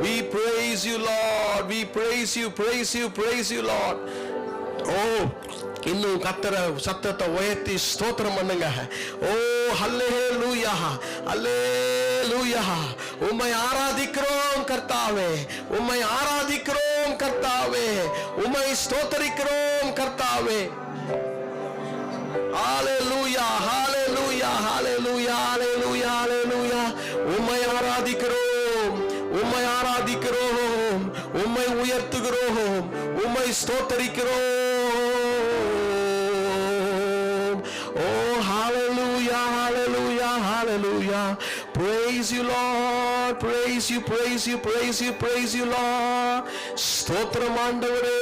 We praise you, Lord, we praise you, praise you, praise you, Lord. Oh, இன்னும் கர்த்தர சத்தத்தை உயர்த்தி ஸ்தோத்திரம் பண்ணுங்க. ஓ ஹல்லேலூயா, ஹல்லேலூயா. உம்மை ஆராதிக்கிறோம் கர்த்தாவே, உம்மை ஆராதிக்கிறோம் கர்த்தாவே, உம்மை ஸ்தோத்திரிக்கிறோம் கர்த்தாவே. ஹalleluya, hallelujah, hallelujah, hallelujah, hallelujah. உம்மை ஆராதிக்கிறோம், உம்மை ஆராதிக்கிறோம், உம்மை உயர்த்துகிறோம், உம்மை ஸ்தோத்திரிக்கிறோம். Oh hallelujah, hallelujah, hallelujah. Praise you, Lord, praise you, praise you, praise you, praise you, Lord. ஸ்தோத்திரம் ஆண்டவரே.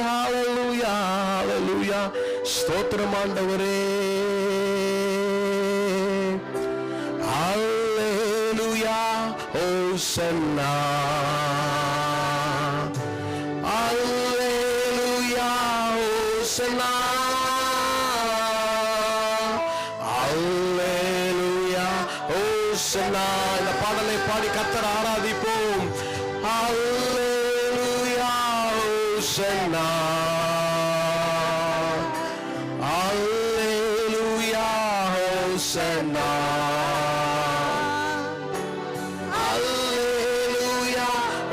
ஹalleluya, hallelujah. ஸ்தோத்திரம் ஆண்டவரே. ஹalleluya, ஹோசன்னா. ஹalleluya, ஹோசன்னா. ஓசன்னா. இந்த பாடலை பாடி கர்த்தரை ஆராதிப்போம். அல்லேலூயா ஓசன்னா, அல்லேலூயா ஓசன்னா, அல்லேலூயா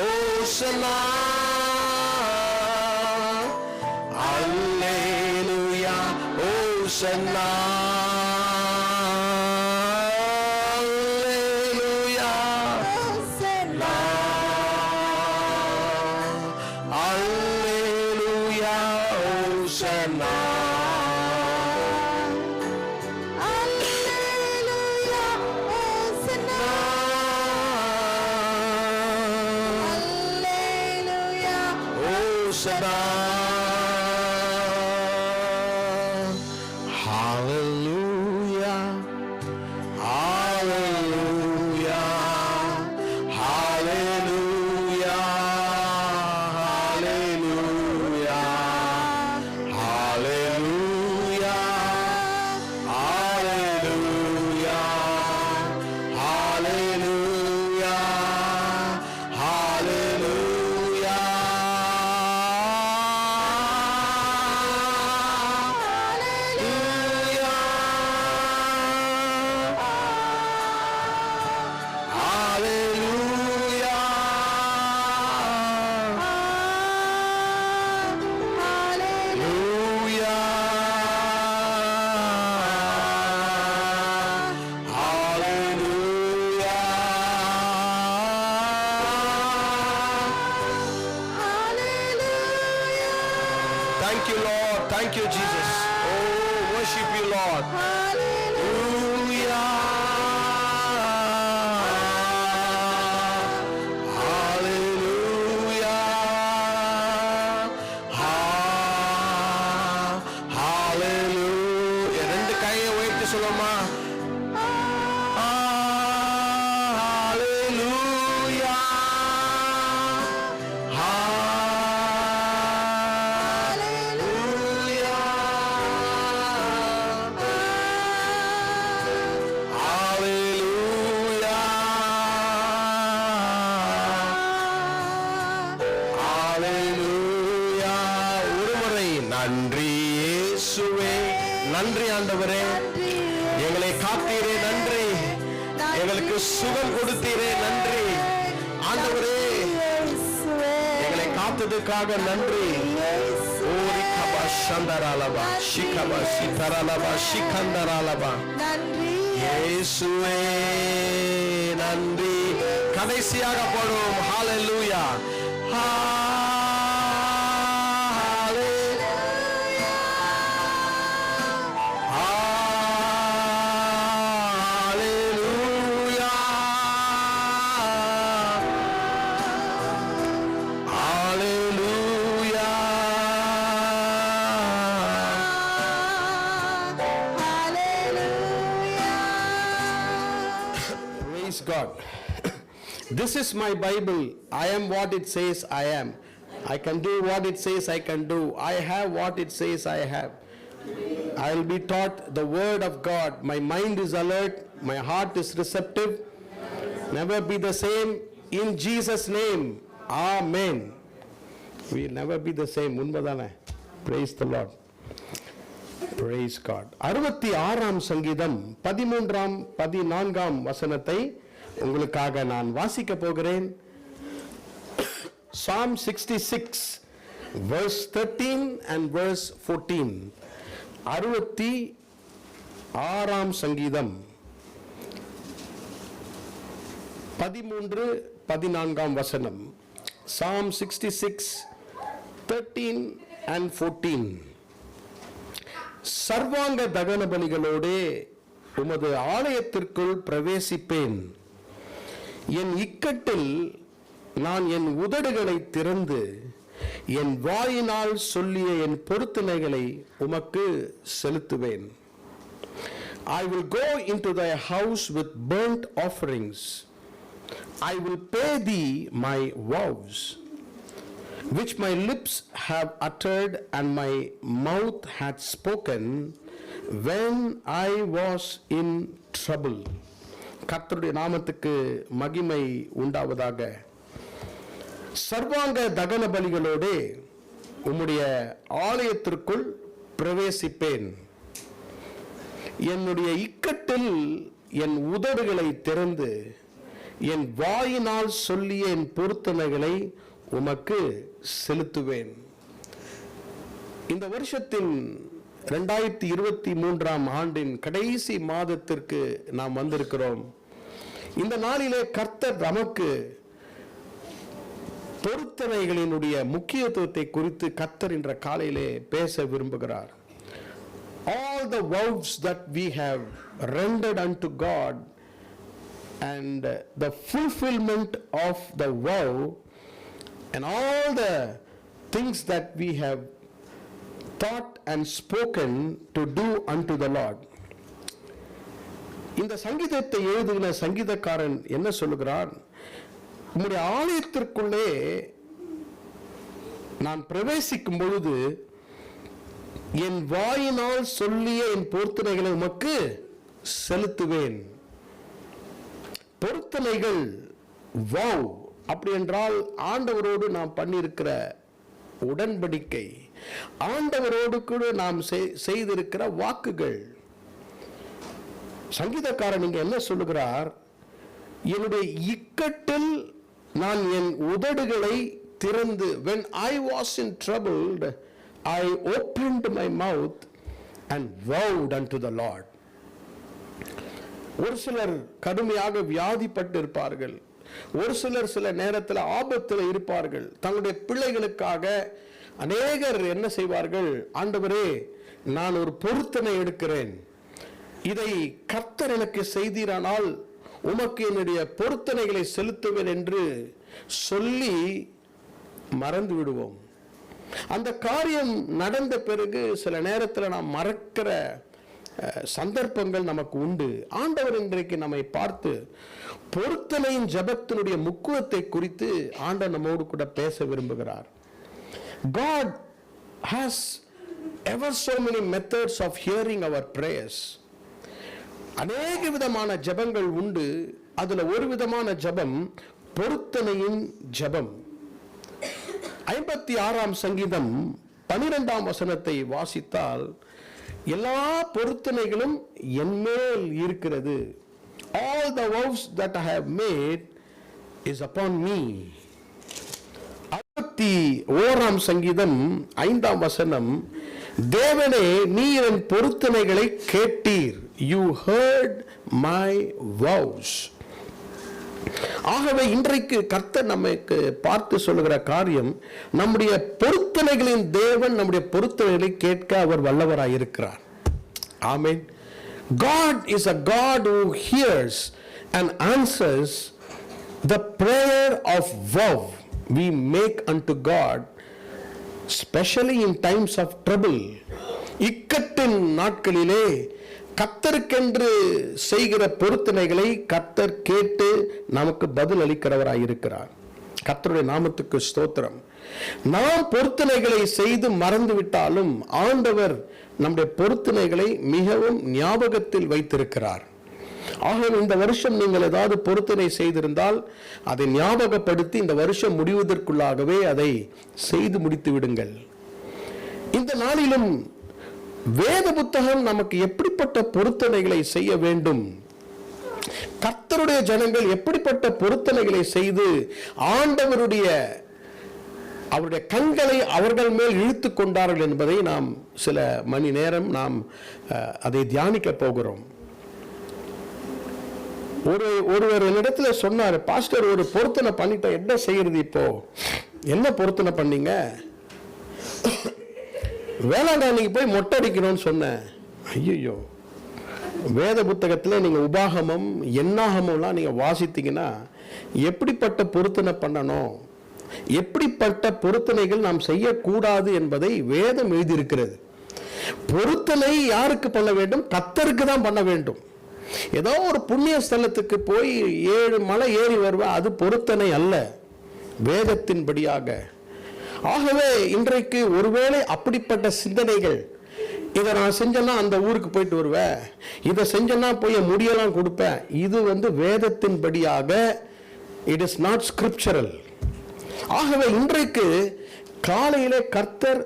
ஓசன்னா, அல்லேலூயா ஓசன்னா, அல்லேலூயா ஓசன்னா, அல்லேலூயா ஓசன்னா, அல்லேலூயா ஓசன்னா, அல்லேலூயா ஓசன்னா. Hallelujah, hallelujah, hallelujah, hallelujah, hallelujah, hallelujah, hallelujah, Thank you, Lord. Thank you, Jesus. Oh, worship you, Lord. Hallelujah. Hallelujah. Hallelujah. ரெண்டு கையை உயர்த்தி சொல்லுமா. Hallelujah. நன்றி இயேசுவே, நன்றி ஆண்டவரே, எங்களை காத்தீரே நன்றி, எங்களுக்கு சுகம் கொடுத்தீரே நன்றி ஆண்டவரே, எங்களை காத்ததுக்காக நன்றி. ஓரிகபா சந்தராலபா சிகபா சிதராலபா சிகந்தராலபா இயேசுவே நன்றி. கடைசியாக பாடுவோம். ஹalleluya, God. This is my Bible. I am what it says I am. I can do what it says I can do. I have what it says I have. I will be taught the word of God. My mind is alert. My heart is receptive. Never be the same. In Jesus' name. Amen. We will never be the same. உண்மைதானே? Praise the Lord. Praise God. 66ஆம் சங்கீதம் 13ஆம் 14ஆம் வசனத்தை உங்களுக்காக நான் வாசிக்க போகிறேன். Psalm 66 verse 13 and verse 14. 66ஆம் சங்கீதம் 13 14ஆம் வசனம். Psalm 66 13 and 14. சர்வாங்க தகன பலிகளோடே உமது ஆலயத்திற்குள் பிரவேசிப்பேன். என் இக்கட்டில் நான் என் உதடுகளை திறந்து என் வாயினால் சொல்லிய என் பொருத்தனைகளை உமக்கு செலுத்துவேன். I will go into thy house with burnt offerings. I will pay thee my vows, which my lips have uttered and my mouth had spoken when I was in trouble. கர்த்தருடைய நாமத்துக்கு மகிமை உண்டாவதாக. சர்வாங்க தகன பலிகளோடு உம்முடைய ஆலயத்திற்குள் பிரவேசிப்பேன். என்னுடைய இக்கட்டில் என் உதடுகளை திறந்து என் வாயினால் சொல்லிய என் பொருத்தனைகளை உமக்கு செலுத்துவேன். இந்த வருஷத்தின் 2023 ஆண்டின் கடைசி மாதத்திற்கு நாம் வந்திருக்கிறோம். இந்த நாளிலே கர்த்தர் நமக்கு பொருத்தனைகளினுடைய முக்கியத்துவத்தை குறித்து கர்த்தர் என்ற காலையிலே பேச விரும்புகிறார். All the vows that we have rendered unto God and the fulfillment of the vow and all the things that we have thought and spoken to do unto the Lord. இந்த சங்கீதத்தை எழுதுகிற சங்கீதக்காரன் என்ன சொல்லுகிறான்? உம்முடைய ஆலயத்திற்குள்ளே நான் பிரவேசிக்கும் பொழுது என் வாயினால் சொல்லிய என் பொருத்தனைகளை உமக்கு செலுத்துவேன். பொருத்தனைகள் வாவ் அப்படி என்றால் ஆண்டவரோடு நாம் பண்ணியிருக்கிற உடன்படிக்கை, ஆண்டவரோடு கூட நாம் செய்திருக்கிற வாக்குகள். சங்கீதக்காரன் இங்க என்ன சொல்லுகிறார்? என்னுடைய இக்கட்டில் நான் என் உதடுகளை திறந்து, when I was in troubled I opened my mouth and vowed unto the Lord. ஒரு சிலர் கடுமையாக வியாதிப்பட்டு இருப்பார்கள். ஒரு சிலர் சில நேரத்தில் ஆபத்தில் இருப்பார்கள். தங்களுடைய பிள்ளைகளுக்காக அநேகர் என்ன செய்வார்கள்? ஆண்டவரே, நான் ஒரு பொருத்தனை எடுக்கிறேன், இதை கர்த்தர் எனக்கு செய்தீரானால் உமக்கு என்னுடைய பொருத்தனைகளை செலுத்துவேன் என்று சொல்லி மறந்து விடுவோம். அந்த காரியம் நடந்த பிறகு சில நேரத்தில் நாம் மறக்கிற சந்தர்ப்பங்கள் நமக்கு உண்டு. ஆண்டவர் இன்றைக்கு நம்மை பார்த்து பொருத்தனையின் ஜெபத்தினுடைய முக்கியத்தை குறித்து ஆண்டவர் நம்மோடு கூட பேச விரும்புகிறார். God has ever so many methods of hearing our prayers. அநேக விதமான ஜெபங்கள் உண்டு. அதுல ஒரு விதமான ஜெபம் பொருத்தனையின் ஜெபம். 56ஆம் சங்கீதம் 12ஆம் வசனத்தை வாசித்தால், எல்லா பொருத்தனைகளும் என்மேல் இருக்கிறது. All the vows that I have made is upon me. 61ஆம் சங்கீதம் 5ஆம் வசனம், தேவனே நீர் என் பொருத்தனைகளை கேட்டீர். You heard my vows. ஆகவே இன்றைக்கு கர்த்தர் நமக்கு பார்த்து சொல்லுகிற காரியம், நம்முடைய பொருத்தனைகளின் தேவன் நம்முடைய பொருத்தனைகளை கேட்க அவர் வல்லவராய் இருக்கிறார். ஆமென். God is a God who hears and answers the prayer of vow we make unto God, especially in times of trouble. இக்கட்டின் நாட்களிலே கர்த்தருக்கென்று செய்கிற பொருத்தனைகளை கர்த்தர் கேட்டு நமக்கு பதில் அளிக்கிறவராய் இருக்கிறார். கர்த்தருடைய நாமத்துக்கு ஸ்தோத்திரம். நாம் பொருத்தனைகளை செய்து மறந்து விட்டாலும் ஆண்டவர் நம்முடைய பொருத்தனைகளை மிகவும் ஞாபகத்தில் வைத்திருக்கிறார். ஆகவே இந்த வருஷம் நீங்கள் ஏதாவது பொருத்தனை செய்திருந்தால் அதை ஞாபகப்படுத்தி இந்த வருஷம் முடிவதற்குள்ளாகவே அதை செய்து முடித்து விடுங்கள். இந்த நாளிலும் வேத புத்தகம் நமக்கு எப்படிப்பட்ட பொருத்தனைகளை செய்ய வேண்டும், கர்த்தருடைய ஜனங்கள் எப்படிப்பட்ட பொருத்தனைகளை செய்து ஆண்டவருடைய அவருடைய கண்களை அவர்கள் மேல் இழுத்து கொண்டார்கள் என்பதை நாம் சில மணி நேரம் நாம் அதை தியானிக்க போகிறோம். ஒருவர் என்னிடத்துல சொன்னார், பாஸ்டர் ஒரு பொருத்தனை பண்ணிட்ட, என்ன செய்யறது இப்போ? என்ன பொருத்தனை பண்ணீங்க? வேளாங்கண்ணிக்கு போய் மொட்டை அடிக்கணும்னு சொன்னேன். ஐயோ, வேத புத்தகத்தில் நீங்கள் உபாகமம் என்னாகமெல்லாம் நீங்கள் வாசித்தீங்கன்னா எப்படிப்பட்ட பொருத்தனை பண்ணணும், எப்படிப்பட்ட பொருத்தனைகள் நாம் செய்யக்கூடாது என்பதை வேதம் எழுதியிருக்கிறது. பொருத்தனை யாருக்கு பண்ண வேண்டும்? கர்த்தருக்கு தான் பண்ண வேண்டும். ஏதோ ஒரு புண்ணிய ஸ்தலத்துக்கு போய் 7 மலை ஏறி வருவா, அது பொருத்தனை அல்ல வேதத்தின்படியாக. ஆகவே இன்றைக்கு ஒருவேளை அப்படிப்பட்ட சிந்தனைகள் இதை நான் செஞ்சேன்னா அந்த ஊருக்கு போயிட்டு வருவேன், இதை செஞ்சேன்னா போய் முடியெல்லாம் கொடுப்பேன். இது வேதத்தின்படியாக இட் இஸ் நாட் ஸ்கிரிப்சரல். ஆகவே இன்றைக்கு காலையிலே கர்த்தர்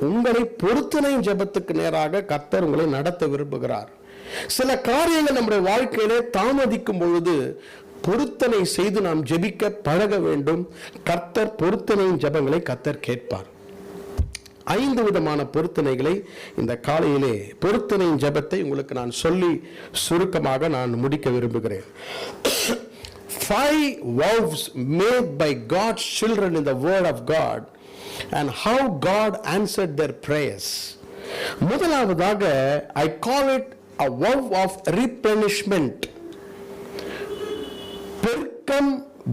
உங்களை பொருத்தனை ஜெபத்துக்கு நேராக கர்த்தர் உங்களை நடத்த விரும்புகிறார். சில காரியங்கள் நம்முடைய வாழ்க்கையிலே தாமதிக்கும் பொழுது பொருத்தனை செய்து நாம் ஜெபிக்க பழக வேண்டும். கர்த்தர் பொருத்தனையின் ஜெபங்களை கர்த்தர் கேட்பார். 5 விதமான பொருத்தனைகளை இந்த காலையிலே பொருத்தனையின் ஜெபத்தை உங்களுக்கு நான் சொல்லி சுருக்கமாக நான் முடிக்க விரும்புகிறேன். 5 vows made by God's children in the word of God and how God answered their prayers. முதலாவதாக I call it a vow of replenishment. பெருக்கம்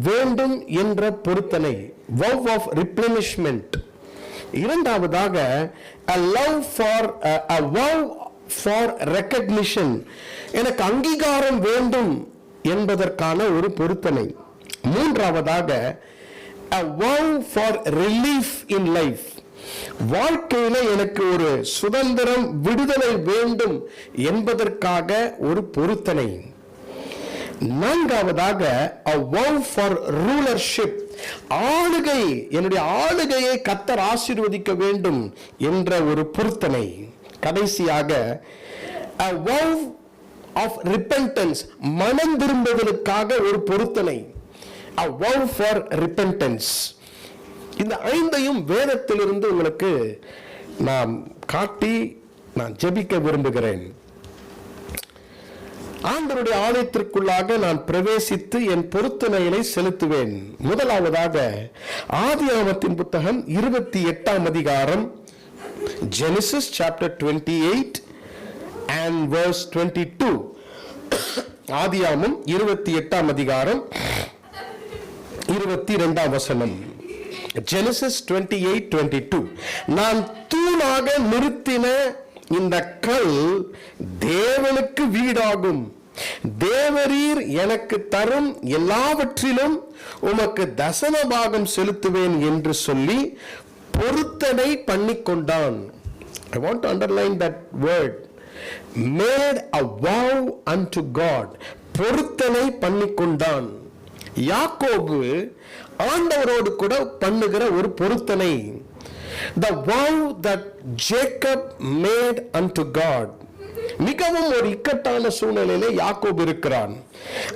வேண்டும் என்ற பொருத்தனை, vow of replenishment. இரண்டாவதாக a love for a vow for recognition. எனக்கு அங்கீகாரம் வேண்டும் என்பதற்கான ஒரு பொருத்தனை. மூன்றாவதாக a vow for relief in life. வாழ்க்கையில எனக்கு ஒரு சுதந்திரம், விடுதலை வேண்டும் என்பதற்காக ஒரு பொருத்தனை. நான்காவதாக a vow for rulership. ஆளுகை, என்னுடைய ஆளுகையை கர்த்தர் ஆசீர்வதிக்க வேண்டும் என்ற ஒரு பொருத்தனை. கடைசியாக a vow of repentance. மனம் திரும்புவதற்காக ஒரு பொருத்தனை, a vow for repentance. இந்த 5ஐயும் வேதத்திலிருந்து உங்களுக்கு நான் காட்டி நான் ஜெபிக்க விரும்புகிறேன். ஆண்டவருடைய ஆலயத்திற்குள்ளாக நான் பிரவேசித்து என் பொருத்தனைகளை செலுத்துவேன். முதலாவதாக ஆதியாகமத்தின் புத்தகம் 28ஆம் அதிகாரம், Genesis chapter 28 and verse 22. ஆதியாகமம் 28ஆம் அதிகாரம் 22ஆம் வசனம். Genesis 28:22. நான் தூணாக நிறுத்தின இந்த கல் தேவனுக்கு வீடாகும். தேவரீர் எனக்கு தரும் எல்லாவற்றிலும் உமக்கு தசம பாகம் செலுத்துவேன் என்று சொல்லி பொருத்தனை பண்ணிக்கொண்டான். I want to underline that word. Made a vow unto God. பொருத்தனை பண்ணிக்கொண்டான். யாக்கோபு ஆண்டவரோடு கூட பண்ணுகிற ஒரு பொருத்தனை. The vow that Jacob made unto God. மிகவும் ஒரு இக்கட்டான சூழ்நிலையிலே யாக்கோபு இருக்கிறான்.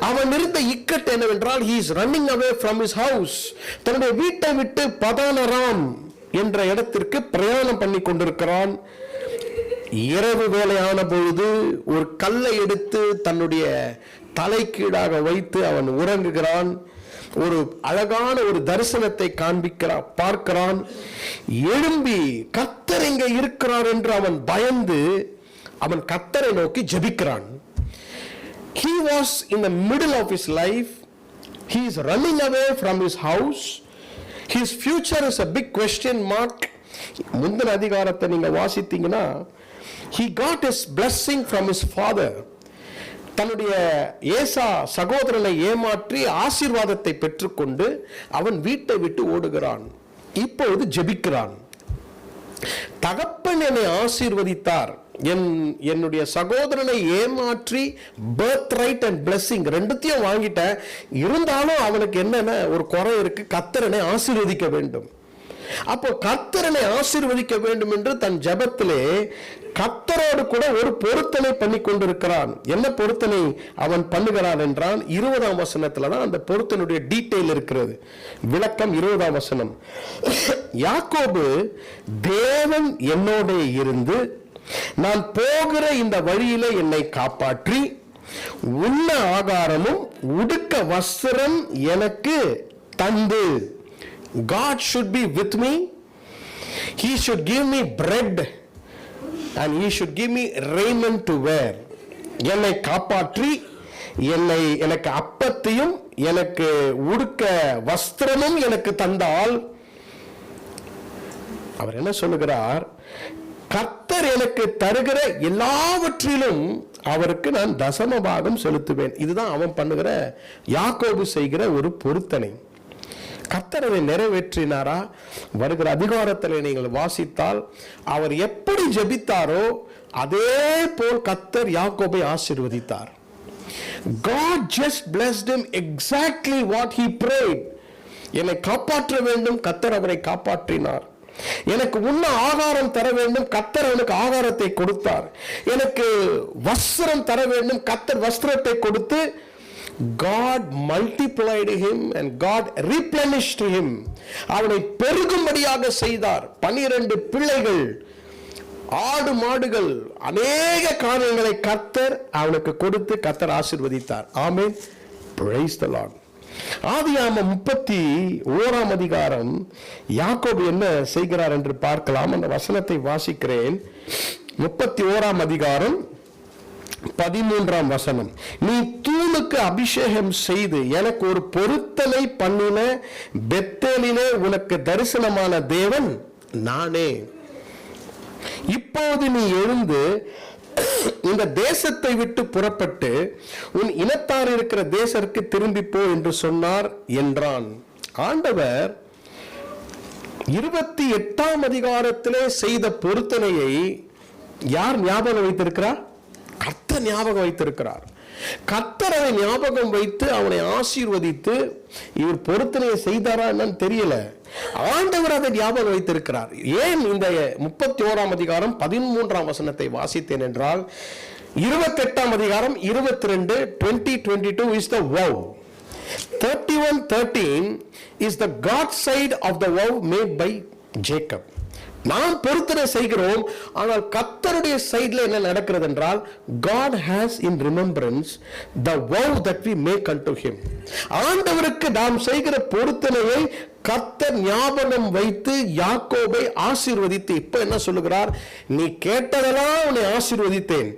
அவன் இருந்த இக்கட்டு என்னவென்றால் he is running away from his house. தன்னுடைய வீட்டை விட்டு பதானராம் என்ற இடத்திற்கு பிரயாணம் பண்ணி கொண்டிருக்கிறான். இரவு வேளையான பொழுது ஒரு கல்லை எடுத்து தன்னுடைய தலைக்கீழாக வைத்து அவன் உறங்குகிறான். ஒரு அழகான ஒரு தரிசனத்தை பார்க்கிறான். எழும்பி கர்த்தர் எங்கே இருக்கிறார் என்று அவன் பயந்து அவன் கர்த்தரை நோக்கி ஜெபிக்கிறான். He was in the middle of his life. He is running away from his house. His future is a big question mark. முந்தின அதிகாரத்தை நீங்க வாசித்தீங்கன்னா he got his blessing from his father. தன்னுடைய ஏசா சகோதரனை ஏமாற்றி ஆசீர்வாதத்தை பெற்றுக்கொண்டு அவன் வீட்டை விட்டு ஓடுகிறான். இப்பொழுது ஜெபிக்கிறான். தகப்பன் என்னை ஆசீர்வதித்தார், என்னுடைய சகோதரனை ஏமாற்றி பர்த் ரைட் அண்ட் பிளெஸிங் ரெண்டுத்தையும் வாங்கிட்டேன். இருந்தாலும் அவனுக்கு என்னென்ன ஒரு குறை இருக்கு, கர்த்தரனை ஆசீர்வதிக்க வேண்டும். அப்போ கர்த்தரனை ஆசீர்வதிக்க வேண்டும் என்று தன் ஜெபத்திலே கர்த்தரோடு கூட ஒரு பொருத்தனை பண்ணி கொண்டிருக்கிறான். என்ன பொருத்தனை அவன் பண்ணுகிறான் என்றால் 20ஆம் வசனத்துல தான் அந்த பொருத்தனுடைய டீடைல் இருக்கிறது. விளக்கம் 20ஆம் வசனம். யாக்கோபு தேவன் என்னோட இருந்து நான் போகிற இந்த வழியிலே என்னை காப்பாற்றி உண்ண ஆகாரமும் உடுக்க வஸ்திரம் எனக்கு தந்து. God should be with me. He should give me bread and he should give me raiment to wear. என்னை காப்பாற்றி எனக்கு அப்பத்தையும் எனக்கு உடுக்க வஸ்திரமும் எனக்கு தந்தால், அவர் என்ன சொல்லுகிறார்? கர்த்தர் எனக்கு தருகிற எல்லாவற்றிலும் அவருக்கு நான் தசம பாகம் செலுத்துவேன். இதுதான் அவன் பண்ணுகிற, யாக்கோபு செய்கிற ஒரு பொருத்தனை. கர்த்தரை நிறைவேற்றினாரா? வருகிற அதிகாரத்தில் நீங்கள் வாசித்தால் அவர் எப்படி ஜெபித்தாரோ அதே போல் கர்த்தர் யாக்கோபை ஆசீர்வதித்தார். God just blessed him exactly what he prayed. என்னை காப்பாற்ற வேண்டும், கர்த்தர் அவரை காப்பாற்றினார். எனக்கு உண்ண ஆகாரம் தர வேண்டும், கர்த்தர் அவனுக்கு ஆகாரத்தை கொடுத்தார். எனக்கு வஸ்திரம் தர வேண்டும், கர்த்தர் வஸ்திரத்தை கொடுத்து God multiplied him and God replenished him. அவனை பெருகும்படியாக செய்தார். 12 பிள்ளைகள், ஆடு மாடுகள், அநேக காரியங்களை கர்த்தர் அவனுக்கு கொடுத்து கர்த்தர் ஆசீர்வதித்தார். ஆமென். Praise the Lord. ஆதியாகமம் 31 அதிகாரம் யாக்கோபு என்ன செய்கிறார் என்று பார்க்கலாம். அந்த வசனத்தை வாசிக்கிறேன். 31 அதிகாரம் 13 வசனம். நீ தூணுக்கு அபிஷேகம் செய்து எனக்கு ஒரு பொருத்தனை பண்ணின பெத்தேலிலே உனக்கு தரிசனமான தேவன் நானே. இப்போது நீ எழுந்து இந்த தேசத்தை விட்டு புறப்பட்டு உன் இனத்தார் இருக்கிற தேசத்திற்கு திரும்பி போ என்று சொன்னார் என்றான். ஆண்டவர் 28 அதிகாரத்திலே செய்த பொருத்தனையை யார் ஞாபகம் வைத்திருக்கிறார்? கர்த்தர் ஞாபகம் வைத்திருக்கிறார். கர்த்தர் அவனை ஞாபகம் வைத்து அவனை ஆசீர்வதித்து, இவர் பொருத்தனையை செய்தாரா என்னன்னு தெரியல, ஆண்டவர் அதை ஞாபகம் வைத்திருக்கிறார். ஏன் இந்த 31 அதிகாரம் 13 வசனத்தை வாசித்தேன் என்றால், 28 அதிகாரம் 22 2022 is the vow. 31:13 is the God side of the vow made by Jacob. நாம் பொருத்தனை செய்கிறோம், ஆனால் கர்த்தருடைய சைடுல என்ன நடக்கிறது என்றால், God has in remembrance the vow that we make unto him. ஆண்டவருக்கு நாம் செய்கிற பொருத்தனையை கர்த்தர் ஞாபகம் வைத்து யாக்கோபை ஆசீர்வதித்து, இப்ப என்ன சொல்லுகிறார்? நீ கேட்டதெல்லாம் உன்னை ஆசீர்வதித்தேன்,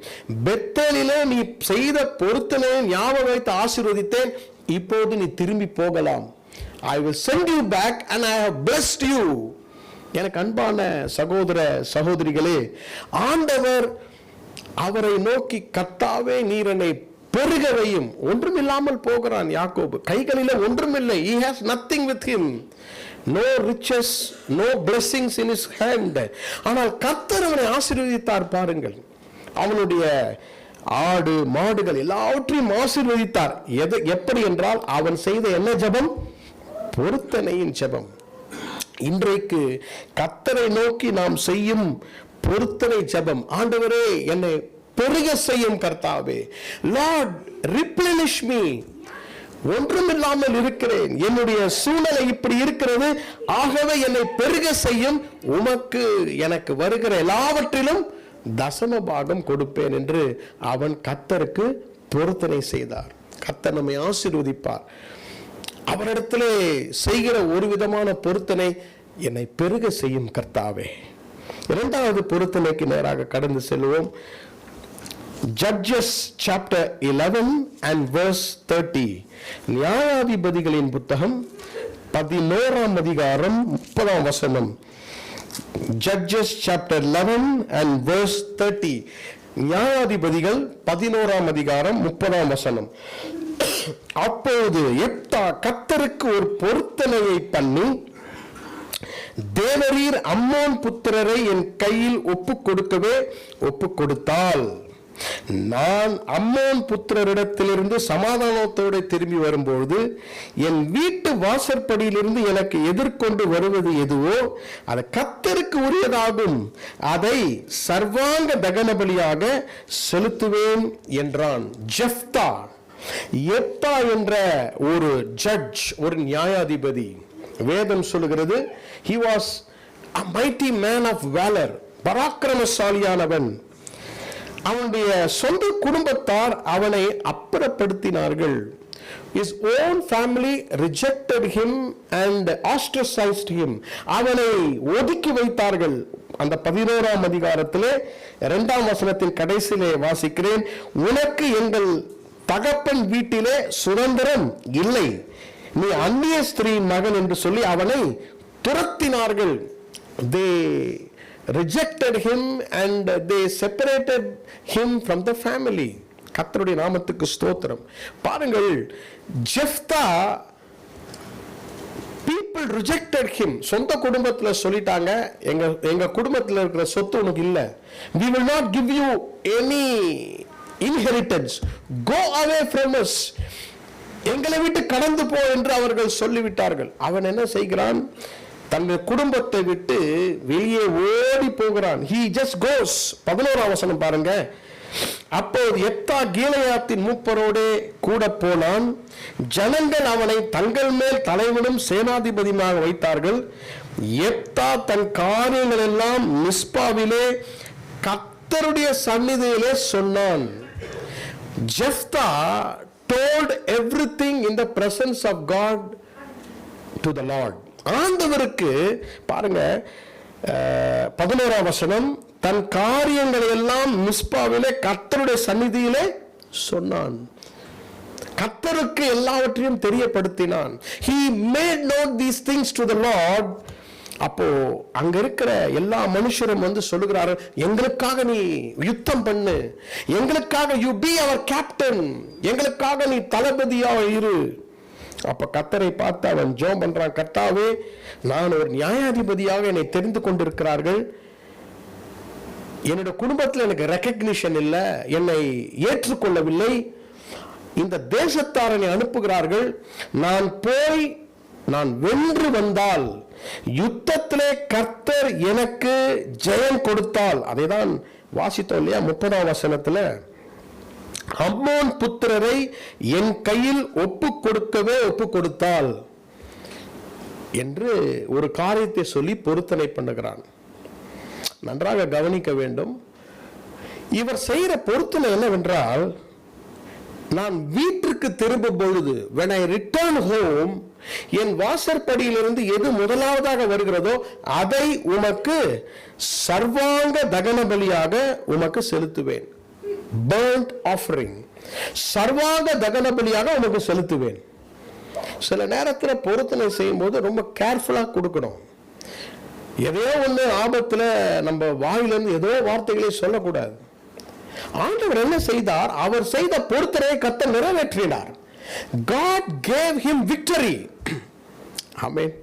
பெத்தேலிலே நீ செய்த பொருத்தனையை ஞாபகம் வைத்து ஆசீர்வதித்தேன், இப்போது நீ திரும்பி போகலாம். I will send you back and I have blessed you. எனக்கு அன்பான சகோதர சகோதரிகளே, ஆண்டவர் அவரை நோக்கி, கர்த்தாவே நீர் என்னை பெருக வையும். ஒன்றுமில்லாமல் போகிறான் யாக்கோபு, கைகளில ஒன்றுமில்லை. he has nothing with him, no riches, no blessings in his hand. ஆனால் கர்த்தர் அவனை ஆசீர்வதித்தார். பாருங்கள், அவனுடைய ஆடு மாடுகள் எல்லாவற்றையும் ஆசீர்வதித்தார். எப்படி என்றால், அவன் செய்த என்ன ஜெபம்? பொருத்தனையின் ஜெபம். இன்றைக்கு கர்த்தரை நோக்கி நாம் செய்யும் பொருத்தனை ஜெபம், ஆண்டவரே என்னை பெருக செய்யும் கர்த்தாவே, லார்ட் replenish me. ஒன்றுமில்லாமல் இருக்கிறேன், என்னுடைய சூழ்நிலை இப்படி இருக்கிறது, ஆகவே என்னை பெருக செய்யும், உமக்கு எனக்கு வருகிற எல்லாவற்றிலும் தசம பாகம் கொடுப்பேன் என்று அவன் கர்த்தருக்கு பொருத்தனை செய்தார். கர்த்தர் நம்மை ஆசீர்வதிப்பார். அவரிடத்திலே செய்கிற ஒரு விதமான பொருத்தனை, என்னை பெருக செய்யும் கர்த்தாவே. இரண்டாவது பொருத்தனைக்கு நேராக கடந்து செல்வோம். Judges chapter 11 and verse 30. நியாயாதிபதிகளின் புத்தகம் 11 அதிகாரம் 30 வசனம். Judges chapter 11 and verse 30. நியாயாதிபதிகள் 11 அதிகாரம் 30 வசனம். அப்போது எப்தா கர்த்தருக்கு ஒரு பொருத்தனையை பண்ணி, தேவரீர் அம்மோன் புத்திரரை என் கையில் ஒப்புக் கொடுக்கவே ஒப்புக் கொடுத்தால், நான் அம்மோன் புத்திரரிடத்திலிருந்து சமாதானத்தோடு திரும்பி வரும்போது என் வீட்டு வாசற்படியிலிருந்து எனக்கு எதிர்கொண்டு வருவது எதுவோ அது கர்த்தருக்கு உரியதாகும், அதை சர்வாங்க தகன பலியாக செலுத்துவேன் என்றான். எப்தா என்ற ஒரு ஜட்ஜ், ஒரு நியாயாதிபதி, வேதம் சொல்லுகிறது, he was a mighty man of valor, பராக்கிரமசாலியானவன். அவனுடைய சொந்த குடும்பத்தார் அவனை அப்புறப்படுத்தினார்கள். His own family rejected him and ostracized him. அவனை ஒதுக்கி வைத்தார்கள். அந்த 11 அதிகாரத்திலே 2 வசனத்தின் கடைசியிலே வாசிக்கிறேன், உனக்கு எங்கள் தகப்பன் வீட்டிலே சுதந்திரம் இல்லை, நீ அந்நிய ஸ்திரீயின் மகன் என்று சொல்லி அவனை துரத்தினார்கள். They rejected him and they separated him from the family. கர்த்தருடைய நாமத்துக்கு ஸ்தோத்திரம். பாருங்கள், Jephthah people people rejected him. சொந்த குடும்பத்துல சொல்லிட்டாங்க, எங்க குடும்பத்துல இருக்கிற சொத்து உனக்கு இல்ல. We will not give you any inheritance. Go away from us. எங்களை விட்டு கடந்து போ என்று அவர்கள் சொல்லிவிட்டார்கள். அவன் என்ன செய்கிறான்? தன்னுடைய குடும்பத்தை விட்டு வெளியே ஓடி போகிறான். He just goes. 11ஆம் வசனம் பாருங்க. அப்போது எப்தா கீலேயாத்தின் மூப்பரோடு கூட போனான். ஜனங்கள் அவனை தங்கள் மேல் தலைவனும் சேனாதிபதியாக வைத்தார்கள். எப்தா தன் காரியங்கள் எல்லாம் மிஸ்பாவிலே கர்த்தருடைய சந்நிதியிலே சொன்னான். Jephthah told everything in the presence of God to the Lord. ஆண்டவருக்கு பாருங்க 11ஆம் வசனம், தன் காரியங்களை எல்லாம் மிஸ்பாவிலே கர்த்தருடைய சந்நிதியிலே சொன்னான். கர்த்தருக்கு எல்லாவற்றையும் தெரியப்படுத்தினான். He made known these things to the Lord. அப்போ அங்க இருக்கிற எல்லா மனுஷரும் வந்து சொல்லுகிறாரு, எங்களுக்காக நீ யுத்தம் பண்ணு, எங்களுக்காக you be our captain, எங்களுக்காக நீ தளபதியா இரு. அப்ப கர்த்தரை பார்த்து அவன் ஜெபம் பண்றான், கர்த்தாவே, நான் ஒரு நியாயாதிபதியாக என்னை தெரிந்து கொண்டிருக்கிறார்கள், என்னோட குடும்பத்தில் எனக்கு ரெகக்னிஷன் இல்லை, என்னை ஏற்றுக்கொள்ளவில்லை, இந்த தேசத்தாரனை அனுப்புகிறார்கள், நான் போய் நான் வென்று வந்தால், யுத்தத்திலே கர்த்தர் எனக்கு ஜெயம் கொடுத்தால், அதைதான் வாசித்தோம் இல்லையா 30ஆம் வசனத்துல, அம்மோன் புத்திரரை என் கையில் ஒப்பு கொடுத்தால் என்று ஒரு காரியத்தை சொல்லி பொருத்தனை பண்ணுகிறான். நன்றாக கவனிக்க வேண்டும். இவர் செய்கிற பொருத்தனை என்னவென்றால், நான் வீட்டிற்கு திரும்பும் பொழுது when I return home, என் வாசற்படியிலிருந்து எது முதலாவதாக வருகிறதோ அதை உமக்கு சர்வாங்க தகன பலியாக உமக்கு செலுத்துவேன். burnt offering, சர்வாங்க தகன பலியாக உமக்கு செலுத்துவேன். சில நேரத்தில் பொருத்தனை செய்யும் போது ரொம்ப கேர்ஃபுல்லா கொடுக்கணும். ஏதோ ஒண்ணு ஆபத்துல நம்ம வாயிலிருந்து ஏதோ வார்த்தைகளை சொல்லக்கூடாது. ஆண்டவர் என்ன செய்தார்? அவர் செய்த பொருத்தனை கர்த்தர் நிறைவேற்றினார். God gave him victory. ஆமென்.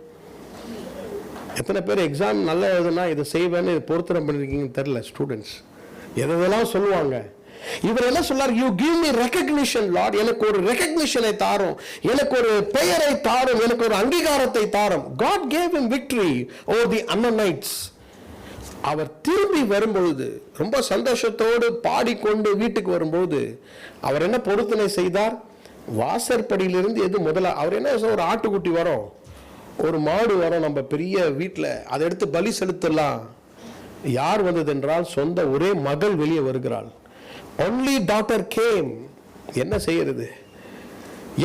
எத்தனை பேர் எக்ஸாம் நல்லா எழுதுனா இதை செய்வேன்னு பொருத்தனை பண்ணிருக்கீங்கன்னு தெரியல. ஸ்டூடெண்ட்ஸ் எதெல்லாம் சொல்லுவாங்க. இவர் என்ன சொன்னார்? you give me recognition Lord, எனக்கு ஒரு ரெகக்னிஷனை தாரும், எனக்கு ஒரு பெயரை தாரும், எனக்கு ஒரு அங்கீகாரத்தை தாரும். God gave him victory over the Ammonites. அவர் திரும்பி வரும்பொழுது ரொம்ப சந்தோஷத்தோடு பாடிக்கொண்டு வீட்டுக்கு வரும்போது அவர் என்ன பொருத்தனை செய்தார்? வாசற்படியிலிருந்து எது முதல்ல, அவர் என்ன, ஒரு ஆட்டுக்குட்டி வரும், ஒரு மாடு வரும் நம்ம பெரிய வீட்டில், அதை எடுத்து பலி செலுத்தலாம். யார் வந்தது என்றால் சொந்த ஒரே மகள் வெளியே வருகிறாள். only daughter came. என்ன செய்யறது?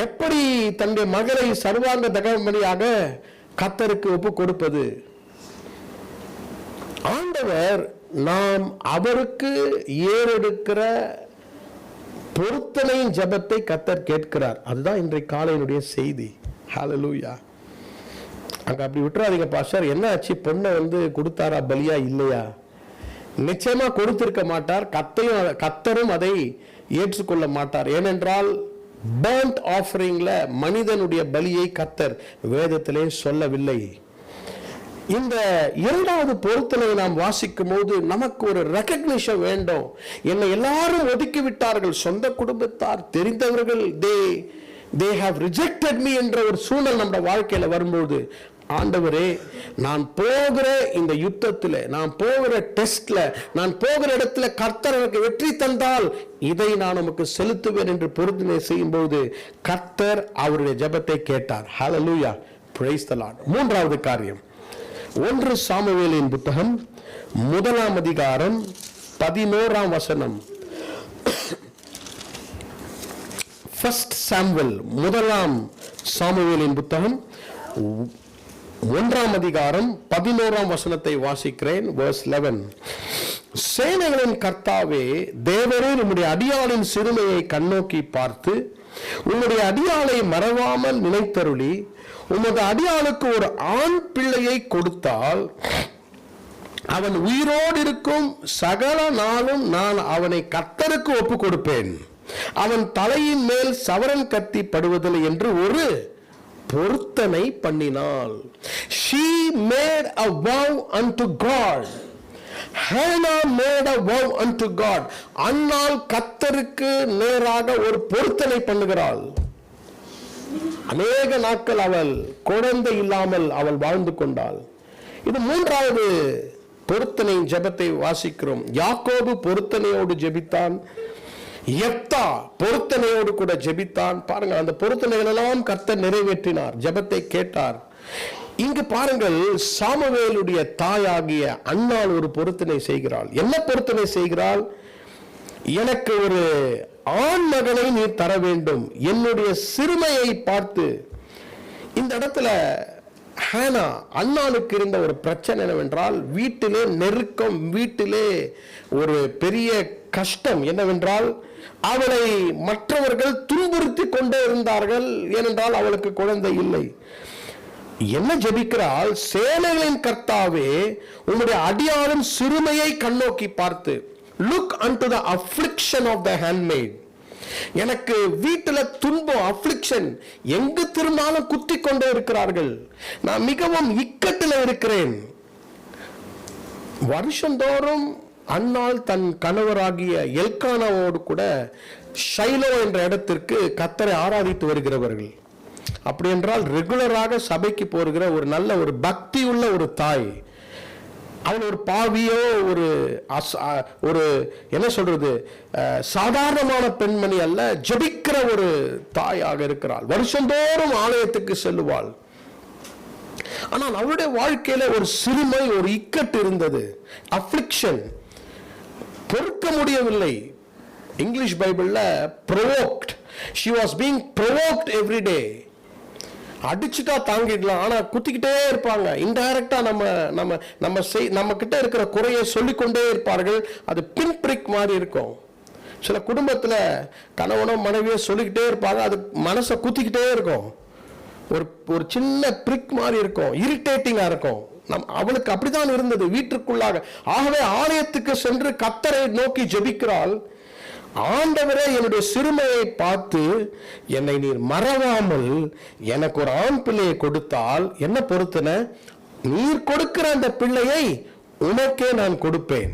எப்படி தன்னுடைய மகளை சர்வாங்க தகவலியாக கர்த்தருக்கு ஒப்பு கொடுப்பது? ஆண்டவர் நாம் அவருக்கு ஏறெடுக்கிற பொருத்தனையின் ஜெபத்தை கர்த்தர் கேட்கிறார். அதுதான் இன்றைய காலையினுடைய செய்தி. ஹல்லேலூயா. அங்க அப்படி விட்டுறாதீங்க பாஸ்டர், என்ன ஆச்சு, பொண்ணை வந்து கொடுத்தாரா பலியா இல்லையா? நிச்சயமா கொடுத்திருக்க மாட்டார். கர்த்தரும் அதை ஏற்றுக்கொள்ள மாட்டார். ஏனென்றால் burnt offering மனிதனுடைய பலியை கர்த்தர் வேதத்திலே சொல்லவில்லை. இந்த இரண்டாவது பொருத்தனை நாம் வாசிக்கும் போது நமக்கு ஒரு ரெகக்னிஷன் வேண்டும். என்னை எல்லாரும் ஒதுக்கி விட்டார்கள், சொந்த குடும்பத்தார், தெரிந்தவர்கள், they have rejected me என்ற ஒரு சூழல் நம்ம வாழ்க்கையில வரும்போது, ஆண்டவரே, நான் போகிற இந்த யுத்தத்தில், நான் போகிற டெஸ்ட்ல, நான் போகிற இடத்துல கர்த்தர் எனக்கு வெற்றி தந்தால் இதை நான் நமக்கு செலுத்துவேன் என்று பொருத்தனை செய்யும் போது கர்த்தர் அவருடைய ஜெபத்தை கேட்டார். ஹல்லேலூயா, பிரைஸ் தி லார்ட். மூன்றாவது காரியம், 1 சாமுவேலின் புத்தகம் 1ஆம் அதிகாரம் 11ஆம் வசனம். 1 சாமுவேல் 1ஆம் சாமுவேலின் புத்தகம் 1ஆம் அதிகாரம் 11ஆம் வசனத்தை வாசிக்கிறேன். verse 11. சேனைகளின் கர்த்தாவே, தேவரே, உம்முடைய அடியாளின் சிறுமையை கண்ணோக்கி பார்த்து உம்முடைய அடியாளை மறவாமல் நினைத்தருளி உமது அடியாளுக்கு ஒரு ஆண் பிள்ளையை கொடுத்தால் அவன் உயிரோடு இருக்கும் சகல நாளும் நான் அவனை கர்த்தருக்கு ஒப்பு கொடுப்பேன், அவன் தலையின் மேல் சவரன் கத்தி படுவதில்லை என்று ஒரு பொருத்தனை பண்ணினாள். She made a vow unto God. Hannah made a vow unto God. அன்னாள் கர்த்தருக்கு நேராக ஒரு பொருத்தனை பண்ணுகிறாள். அநேக நாட்கள் அவள் குழந்தை இல்லாமல் அவள் வாழ்ந்து கொண்டாள். இது மூன்றாவது பொருத்தனை ஜெபத்தை வாசிக்கிறோம். யாக்கோபு பொருத்தனையோடு ஜெபித்தான். யெப்தா பொருத்தனையோடு கூட ஜெபித்தான். பாருங்க, அந்த பொருத்தனைகள் எல்லாம் கர்த்தர் நிறைவேற்றினார், ஜெபத்தை கேட்டார். இங்கு பாருங்கள், சாமுவேலுடைய தாயாகிய அன்னாள் ஒரு பொருத்தனை செய்கிறாள். என்ன பொருத்தனை செய்கிறாள்? எனக்கு ஒரு ஆண் மகனை நீ தர வேண்டும், என்னுடைய சிறுமையை பார்த்து. இந்த இடத்துல ஹானா அன்னாளுக்கு இருந்த ஒரு பிரச்சனை என்னவென்றால், வீட்டிலே நெருக்கம், வீட்டிலே ஒரு பெரிய கஷ்டம் என்னவென்றால், அவளை மற்றவர்கள் துன்புறுத்தி கொண்டே இருந்தார்கள். ஏனென்றால் அவளுக்கு குழந்தை இல்லை. என்ன ஜெபிக்கிறாள்? சேனைகளின் கர்த்தாவே, உம்முடைய அடியாளின் சிறுமையை கண்ணோக்கி பார்த்து, look unto the affliction of the handmaid. எனக்கு வீட்டுல துன்பம், அஃப்ளிக்ஷன், எங்கு திரும்பினாலும் குத்தி கொண்டே இருக்கிறார்கள். நான் மிகவும் இக்கட்டில் இருக்கிறேன். வருஷந்தோறும் அன்னாள் தன் கணவராகிய எல்கானாவோடு கூட ஷைலோ என்ற இடத்திற்கு கர்த்தரை ஆராதித்து வருகிறவர்கள். அப்படி என்றால் ரெகுலராக சபைக்கு போகிற ஒரு நல்ல ஒரு பக்தி உள்ள ஒரு தாய். அவன் ஒரு பாவியோ ஒரு என்ன சொல்றது, சாதாரணமான பெண்மணி அல்ல, ஜெபிக்கிற ஒரு தாயாக இருக்கிறாள். வருஷந்தோறும் ஆலயத்துக்கு செல்லுவாள். ஆனால் அவளுடைய வாழ்க்கையில ஒரு சிறுமை, ஒரு இக்கட்டு இருந்தது, அஃப்ளிக்ஷன், பொறுக்க முடியவில்லை. இங்கிலீஷ் பைபிள்ல provoked, she was being provoked every day. அடிச்சுட்டா தாங்கிடலாம், ஆனா குத்திக்கிட்டே இருப்பாங்க. இன்டைரக்டா நம்ம கிட்ட இருக்கிற குறையை சொல்லிக்கொண்டே இருப்பார்கள். அது பின் பிரிக் மாதிரி இருக்கும். சில குடும்பத்துல கணவனோ மனைவியோ சொல்லிக்கிட்டே இருப்பாங்க, அது மனசை குத்திக்கிட்டே இருக்கும். ஒரு சின்ன பிரிக் மாதிரி இருக்கும், இரிட்டேட்டிங்கா இருக்கும். அவளுக்கு அப்படித்தான் இருந்தது வீட்டிற்குள்ளாக. ஆகவே ஆலயத்துக்கு சென்று கர்த்தரை நோக்கி ஜெபிக்கிறாள். ஆண்டவரே, என்னுடைய சிறுமையை பார்த்து என்னை நீர் மறவாமல் எனக்கு ஒரு ஆண் பிள்ளையை கொடுத்தால் என்ன பொருத்தனை? நீர் கொடுக்கிற அந்த பிள்ளையை உனக்கே நான் கொடுப்பேன்.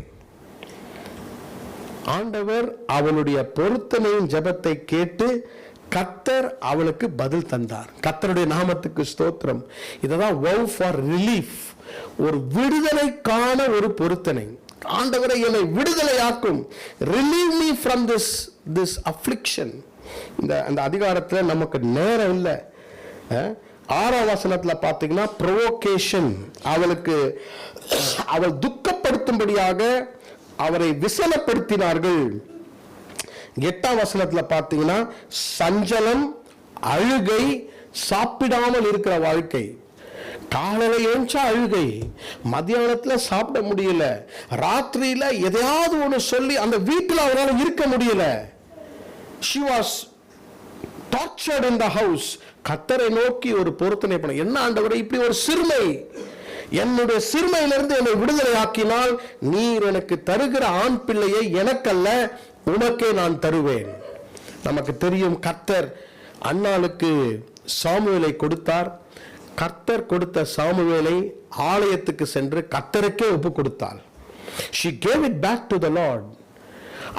ஆண்டவர் அவளுடைய பொருத்தனையின் ஜெபத்தை கேட்டு கர்த்தர் அவளுக்கு பதில் தந்தார். கர்த்தருடைய நாமத்துக்கு ஸ்தோத்திரம். இததான் vow for relief, ஒரு விடுதலைக்கான ஒரு பொருத்தனை. ஆண்டவரை என்னை விடுதலையாக்கும், relieve me from this affliction. அந்த அதிகாரத்தில் நமக்கு நேரம் இல்லை. 6ஆம் வசனத்துல பார்த்தீங்கன்னா provocation, அவள் துக்கப்படுத்தும்படியாக அவரை விசனப்படுத்தினார்கள். 8ஆம் வசனத்துல பார்த்தீங்கன்னா சஞ்சலம், அழுகை, சாப்பிடாமல் இருக்கிற வாழ்க்கை. காலையில ஏஞ்சா அழுகை, மத்தியானத்துல சாப்பிட முடியல, ராத்திரியில எதையாவது ஒன்று சொல்லி அந்த வீட்டில் அவரால் இருக்க முடியல. She was tortured in the house. கர்த்தரை நோக்கி ஒரு பொருத்தனை பண்ண, என்ன ஆண்டவரே இப்படி ஒரு சிறுமை, என்னுடைய சிறுமையிலிருந்து என்னை விடுதலை ஆக்கினால் நீர் எனக்கு தருகிற ஆண் பிள்ளையை எனக்கல்ல உனக்கே நான் தருவேன். நமக்கு தெரியும், கர்த்தர் அன்னாளுக்கு சாமுவேலை கொடுத்தார். கர்த்தர் கொடுத்த சாமுவேலை ஆலயத்துக்கு சென்று கர்த்தருக்கே ஒப்பு கொடுத்தாள். She gave it back to the Lord.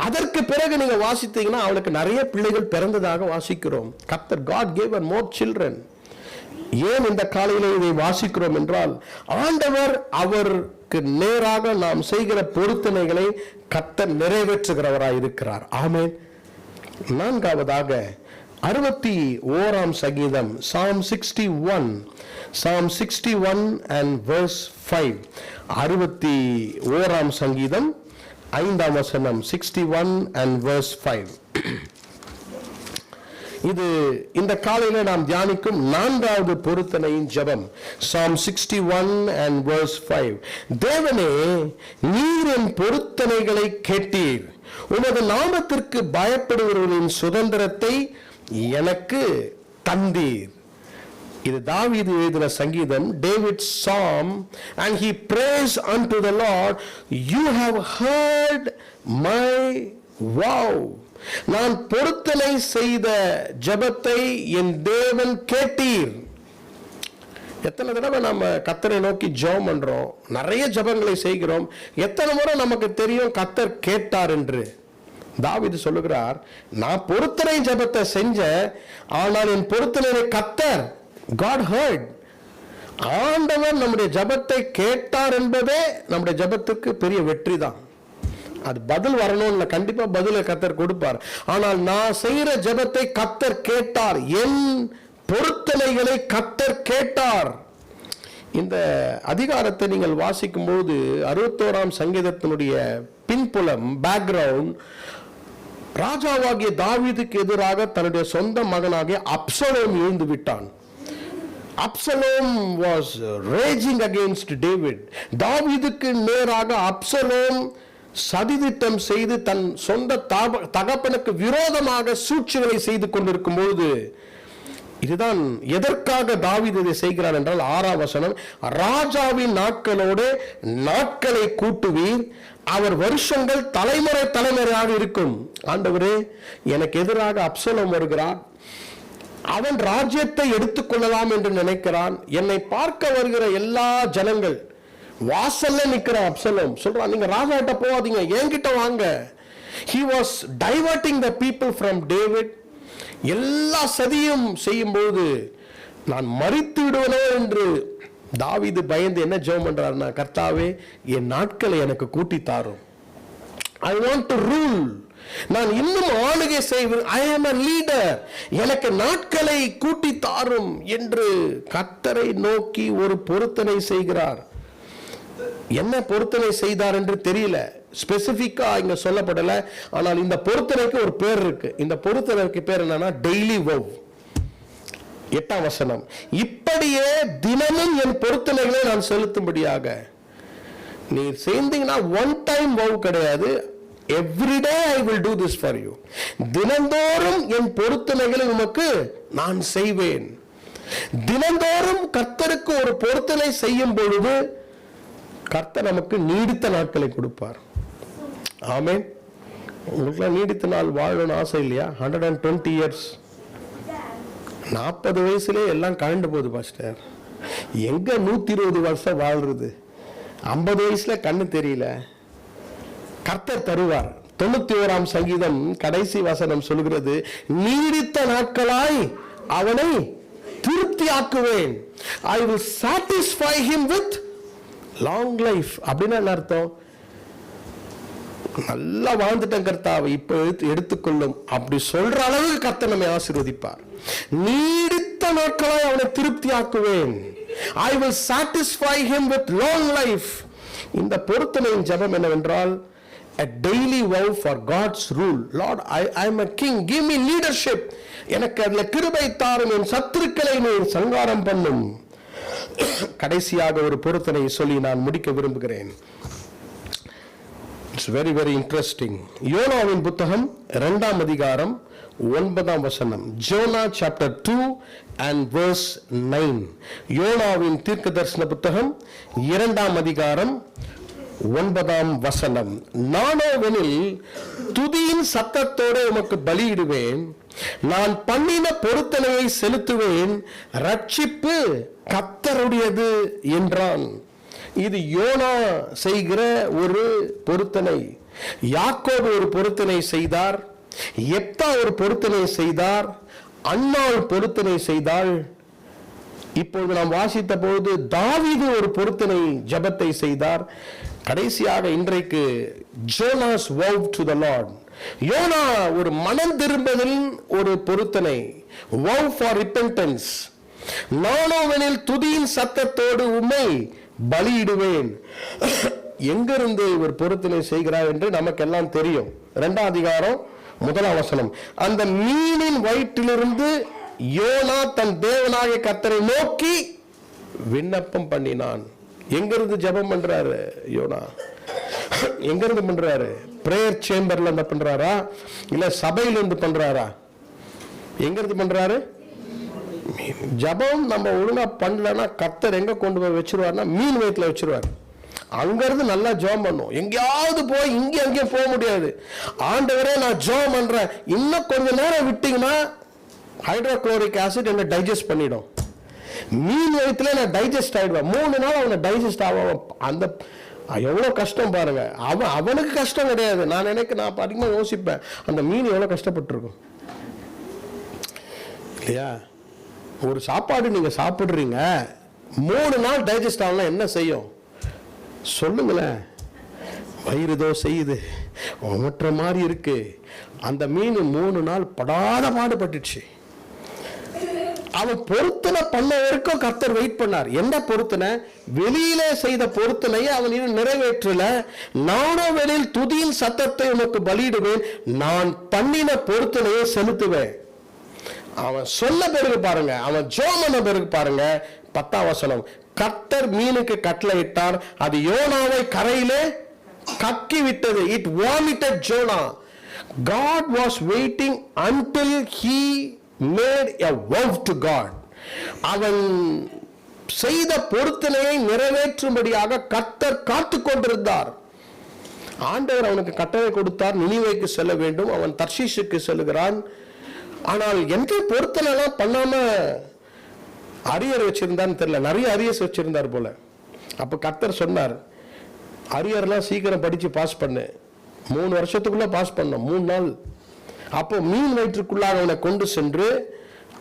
அதற்கு பிறகு நீங்க வாசித்தீங்கன்னா அவளுக்கு நிறைய பிள்ளைகள் பிறந்ததாக வாசிக்கிறோம். கர்த்தர், God gave her more children. ஏன் இந்த காலையில இதை வாசிக்கிறோம் என்றால், ஆண்டவர் அவருக்கு நேராக நாம் செய்கிற பொருத்தனைகளை கர்த்தர் நிறைவேற்றுகிறவராய் இருக்கிறார். ஆமென். 4வதாக 61ஆம் சங்கீதம், Psalm 61 and verse 5. 61ஆம் சங்கீதம் 5ஆம் வசனம், 61 and verse 5. இது இந்த காலையில நாம் தியானிக்கும் 4வது பொருத்தனையின் ஜெபம். Psalm 61 and verse 5. தேவனே, நீர் என் பொருத்தனைகளை கேட்டீர், உமது நாமத்திற்கு பயப்படுகிறவர்களின் சுதந்திரத்தை எனக்கு தந்தீர். இது தாவீது எழுதின சங்கீதம், David's psalm, and he prays unto the Lord, you have heard my vow. நான் பொருத்தனை செய்த ஜெபத்தை என் தேவன் கேட்டீர். எத்தனை தடவை நம்ம கர்த்தரை நோக்கி ஜெபம் பண்றோம், நிறைய ஜெபங்களை செய்கிறோம், எத்தனை முறை நமக்கு தெரியும் கர்த்தர் கேட்டார் என்று? தாவீது சொல்லுகிறார், நான் பொருத்தனை ஜெபத்தை செஞ்சேன், ஆனால் என் பொருத்தனை கர்த்தர், God heard. ஆண்டவர் நம்முடைய ஜெபத்தை கேட்டார் என்பதே நம்முடைய ஜெபத்துக்கு பெரிய வெற்றி தான். அது பதில் வரணும் இல்லை, கண்டிப்பா பதிலை கர்த்தர் கொடுப்பார். ஆனால் நான் செய்கிற ஜெபத்தை கர்த்தர் கேட்டார், என் பொருத்தனைகளை கர்த்தர் கேட்டார். இந்த அதிகாரத்தை நீங்கள் வாசிக்கும் போது 61ஆம் சங்கீதத்தினுடைய பின்புலம், பேக்ரவுண்ட், ராஜாவாகிய தாவீதுக்கு எதிராக தன்னுடைய சொந்த மகனாகிய அப்சலோம் எழுந்து விட்டான். Absalom was raging against David. தாவீதுக்கு நேராக அப்சலோம் சதித்திட்டம் செய்து தன் சொந்த தகப்பனுக்கு விரோதமாக சூழ்ச்சிகளை செய்து கொண்டிருக்கும் பொழுது, இதுதான் எதற்காக தாவீது இதை செய்கிறார் என்றால் 6ஆம் வசனம், ராஜாவின் நாட்களோடு நாட்களை கூட்டுவீர், அவர் வருஷங்கள் தலைமுறை தலைமுறையாக இருக்கும். ஆண்டவரே, எனக்கு எதிராக அப்சலோம் வருகிறான், அவன் ராஜ்யத்தை எடுத்துக்கொள்ளலாம் என்று நினைக்கிறான், என்னை பார்க்க வருகிற எல்லா ஜனங்கள் வாசல்ல நிக்கிற அப்சலோம் சொல்றான், நீங்க ராஜாட்ட போகாதீங்க, என்கிட்ட வாங்க. He was diverting the people from David. எல்லா சதியும் செய்யும் போது நான் மரித்து விடுவனோ என்று தாவீது பயந்து என்ன ஜெபம் பண்றாருன்னா, கர்த்தாவே என் நாட்களை எனக்கு கூட்டி தாரும். I want to rule. நான் இன்னும் ஆளுகை செய்வேன். I am a leader. எனக்கு நாட்களை கூட்டி தாரும் என்று கர்த்தரை நோக்கி ஒரு பொருத்தனை செய்கிறார். என்ன பொருத்தனை செய்தார் என்று தெரியல, ஸ்பெசிபிக்கா இங்க சொல்லப்படல. ஆனால் இந்த பொருத்தனைக்கு ஒரு பேர் இருக்கு. இந்த பொருத்தனைக்கு பேர் என்னன்னா டெய்லி வவ். 8ஆம் வசனம், இப்படியே தினமும் என் பொருத்தனைகளை நான் செலுத்தும்படியாக. நீ சேர்ந்தீங்கன்னா ஒன் டைம் வவ் கிடையாது, everyday I will do this for you. தினந்தோறும் என் பொருத்தனைகளை உமக்கு நான் செய்வேன். தினந்தோறும் கர்த்தருக்கு ஒரு பொருத்தனை செய்யும் பொழுது கர்த்தர் நமக்கு நீடித்த நாட்களை கொடுப்பார். ஆமென். உங்களுக்கு நீடித்த நாள் வாழணும்னு ஆசை இல்லையா? 120 இயர்ஸ், 40 வயசுலே எல்லாம் கழண்டு போகுது பாஸ்டர். எங்க 120 வருஷம் வாழ்றது? 50 வயசுல கண்ணு தெரியல. கர்த்தர் தருவார். 91ஆம் சங்கீதம் கடைசி வசனம் சொல்கிறது, நீடித்த நாட்களாய் அவனை திருப்தியாக்குவேன். I will satisfy him with long life. அப்படின்னா என்ன அர்த்தம்? நல்லா வாழ்ந்துட்டேன் கர்த்தாவை, இப்ப எடுத்துக்கொள்ளும் அப்படி சொல்ற அளவுக்கு கர்த்தர் நம்மை ஆசீர்வதிப்பார். நீடித்த நாட்களாய் அவனை திருப்தியாக்குவேன். I will satisfy him with long life. இந்த பொருத்தனையின் ஜெபம் என்னவென்றால், a daily vow for God's rule. Lord, I am a king, give me leadership. எனக்கு அதுல கிருபை தாரும், என் சத்துருக்களை நீ சங்காரம் பண்ணும். கடைசியாக ஒரு பொருத்தனை சொல்லி நான் முடிக்க விரும்புகிறேன். It's very very interesting. யோனாவின் புத்தகம் 2ஆம் அதிகாரம் 9ஆம் வசனம். Jonah chapter 2 and verse 9. யோனாவின் தீர்க்கதரிசன புத்தகம் 2ஆம் அதிகாரம் 9ஆம் வசனம். நானோவெனில் துதியின் சத்தத்தோடு உமக்கு பலியிடுவேன், நான் பண்ணின பொருத்தனையை செலுத்துவேன், ரட்சிப்பு கர்த்தருடையது என்றான். இது யோனா செய்கிற ஒரு பொருத்தனை. யாக்கோபு ஒரு பொருத்தனை செய்தார், எப்தா ஒரு பொருத்தனை செய்தார், அன்னாள் பொருத்தனை செய்தாள். இப்பொழுது நாம் வாசித்த போது தாவீது ஒரு பொருத்தனை ஜெபத்தை செய்தார். கடைசியாக இன்றைக்கு Jonas vow to the Lord. யோனா ஒரு மனம் திரும்புதல் ஒரு பொருத்தனை, vow for repentance. நானோவெனில் துதியின் சத்தத்தோடு உம்மை பலியிடுவேன். எங்கிருந்து இவர் பொருத்தனை செய்கிறார் என்று நமக்கெல்லாம் தெரியும். 2ஆம் அதிகாரம் 1ஆம் வசனம். அந்த மீனின் வயிற்றிலிருந்து யோனா தன் தேவனாகிய கர்த்தரை நோக்கி விண்ணப்பம் பண்ணினான். எங்கிருந்து ஜெபம் பண்றாரு யோனா? எங்கிருந்து பண்றாரு? பிரேயர் சேம்பர்ல இருந்து பண்றாரா, இல்ல சபையில இருந்து பண்றாரா? எங்கிருந்து பண்றாரு? ஜெபம் நம்ம ஒழுங்கா பண்ணலன்னா கர்த்தர் எங்க கொண்டு போய் வச்சிருவாருன்னா மீன் வயிற்றுல வச்சிருவார். அங்கிருந்து நல்லா ஜெபம் பண்ணும். எங்கேயாவது போய் இங்க அங்கேயும் போக முடியாது. ஆண்டவரே நான் ஜெபம் பண்றேன், இன்னும் கொஞ்ச நேரம் விட்டீங்கன்னா ஹைட்ரோகுளோரிக் ஆசிட் என்ன டைஜஸ்ட் பண்ணிடும். மீன் வயிற்றுல நான் டைஜஸ்ட் ஆயிடுவேன். 3 நாள் அவனை டைஜஸ்ட் ஆகும். அந்த எவ்வளோ கஷ்டம் பாருங்க. அவனுக்கு கஷ்டம் கிடையாது. நான் அதிகமாக யோசிப்பேன், அந்த மீன் எவ்வளோ கஷ்டப்பட்டுருக்கும் இல்லையா? ஒரு சாப்பாடு நீங்க சாப்பிடுறீங்க, 3 நாள் டைஜஸ்ட் ஆகலாம், என்ன செய்யும் சொல்லுங்களேன்? வயிறு ஏதோ செய்யுது, ஒமற்ற மாதிரி இருக்கு. அந்த மீன் 3 நாள் படாத பாடுபட்டுச்சு. அவன் பொருத்தனை பண்ண வரைக்கும் கர்த்தர் வெயிட் பண்ணார். என்ன பொருத்தனை? வெளியில செய்த பொருத்தனையை அவன் இன்னும் நிறைவேற்றல. நானோ வெளியில் துதியின் சத்தத்தை உனக்கு பலியிடுவேன், நான் பண்ணின பொருத்தனையை செலுத்துவேன். அவன் சொன்ன பிறகு பாருங்க, அவன் ஜோமன பிறகு பாருங்க, 10ஆம் வசனம், கர்த்தர் மீனுக்கு கட்டளையிட்டார், அது யோனாவை கரையிலே கக்கி விட்டது. It vomited Jonah. God was waiting until he made a vow to God. அவன் செய்த பொருத்தனையை நிறைவேற்றும்படியாக கர்த்தர் காத்து கொண்டிருந்தார். ஆண்டவர் அவனுக்கு கட்டளை கொடுத்தார், நினிவேக்கு செல்ல வேண்டும். அவன் தர்ஷீஷுக்கு செல்லுகிறான். ஆனால் எந்த பொருத்தனை எல்லாம் பண்ணாம அரியர் வச்சிருந்தான்னு தெரியல, நிறைய அரியர்ஸ் வச்சிருந்தார் போல. அப்ப கர்த்தர் சொன்னார், அரியர்லாம் சீக்கிரம் படிச்சு பாஸ் பண்ணு, 3 வருஷத்துக்குள்ள பாஸ் பண்ண 3 நாள். அப்போ மீன் வயிற்றுக்குள்ளாக அவனை கொண்டு சென்று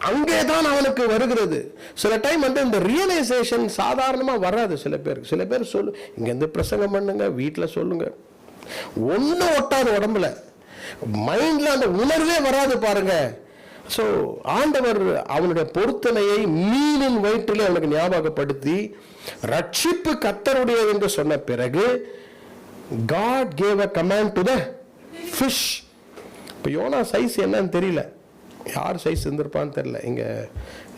அங்கேதான் அவனுக்கு வருகிறது. சில டைம் இந்த ரியலைசேஷன் சாதாரணமா வராது சில பேருக்கு. சில பேர் சொல்லு, இங்க இருந்து பிரசங்கம் பண்ணுங்க, வீட்டுல சொல்லுங்க, ஒன்னும் ஒட்டாது உடம்புல, மைண்ட்ல அந்த உணர்வே வராது பாருங்க. ஸோ ஆண்டவர் அவனுடைய பொருத்தனையை மீனின் வயிற்றிலே அவனுக்கு ஞாபகப்படுத்தி, ரட்சிப்பு கர்த்தருடைய என்று சொன்ன பிறகு God gave a command to the fish. இப்போ யோனா சைஸ் என்னன்னு தெரியல, யார் சைஸ் இருந்திருப்பான்னு தெரியல. இங்க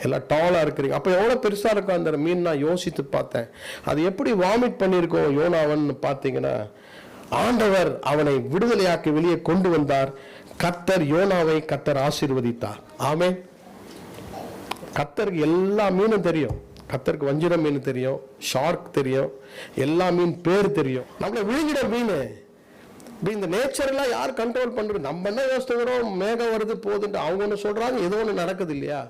எல்லாம் டாலா இருக்கிறீங்க, அப்போ எவ்வளோ பெருசா இருக்கும் அந்த மீன். நான் யோசித்து பார்த்தேன், அது எப்படி வாமிட் பண்ணியிருக்கோம் யோனாவன்னு பார்த்தீங்கன்னா, ஆண்டவர் அவனை விடுதலையாக்கி வெளியே கொண்டு வந்தார். கர்த்தர் யோனாவை கர்த்தர் ஆசீர்வதித்தார். ஆமென். கர்த்தருக்கு எல்லா மீனும் தெரியும். கர்த்தருக்கு வஞ்சிர மீன் தெரியும், ஷார்க் தெரியும், எல்லா மீன் பேர் தெரியும். நம்மள விழுங்கிட மீன் இந்த நேச்சர்லாம் யார் கண்ட்ரோல் பண்றது? நம்ம என்ன யோசிக்கிறோம், மேகம் வருது போகுதுன்னு அவங்க ஒன்று சொல்றாங்க, ஏதோ ஒன்று நடக்குது இல்லையா?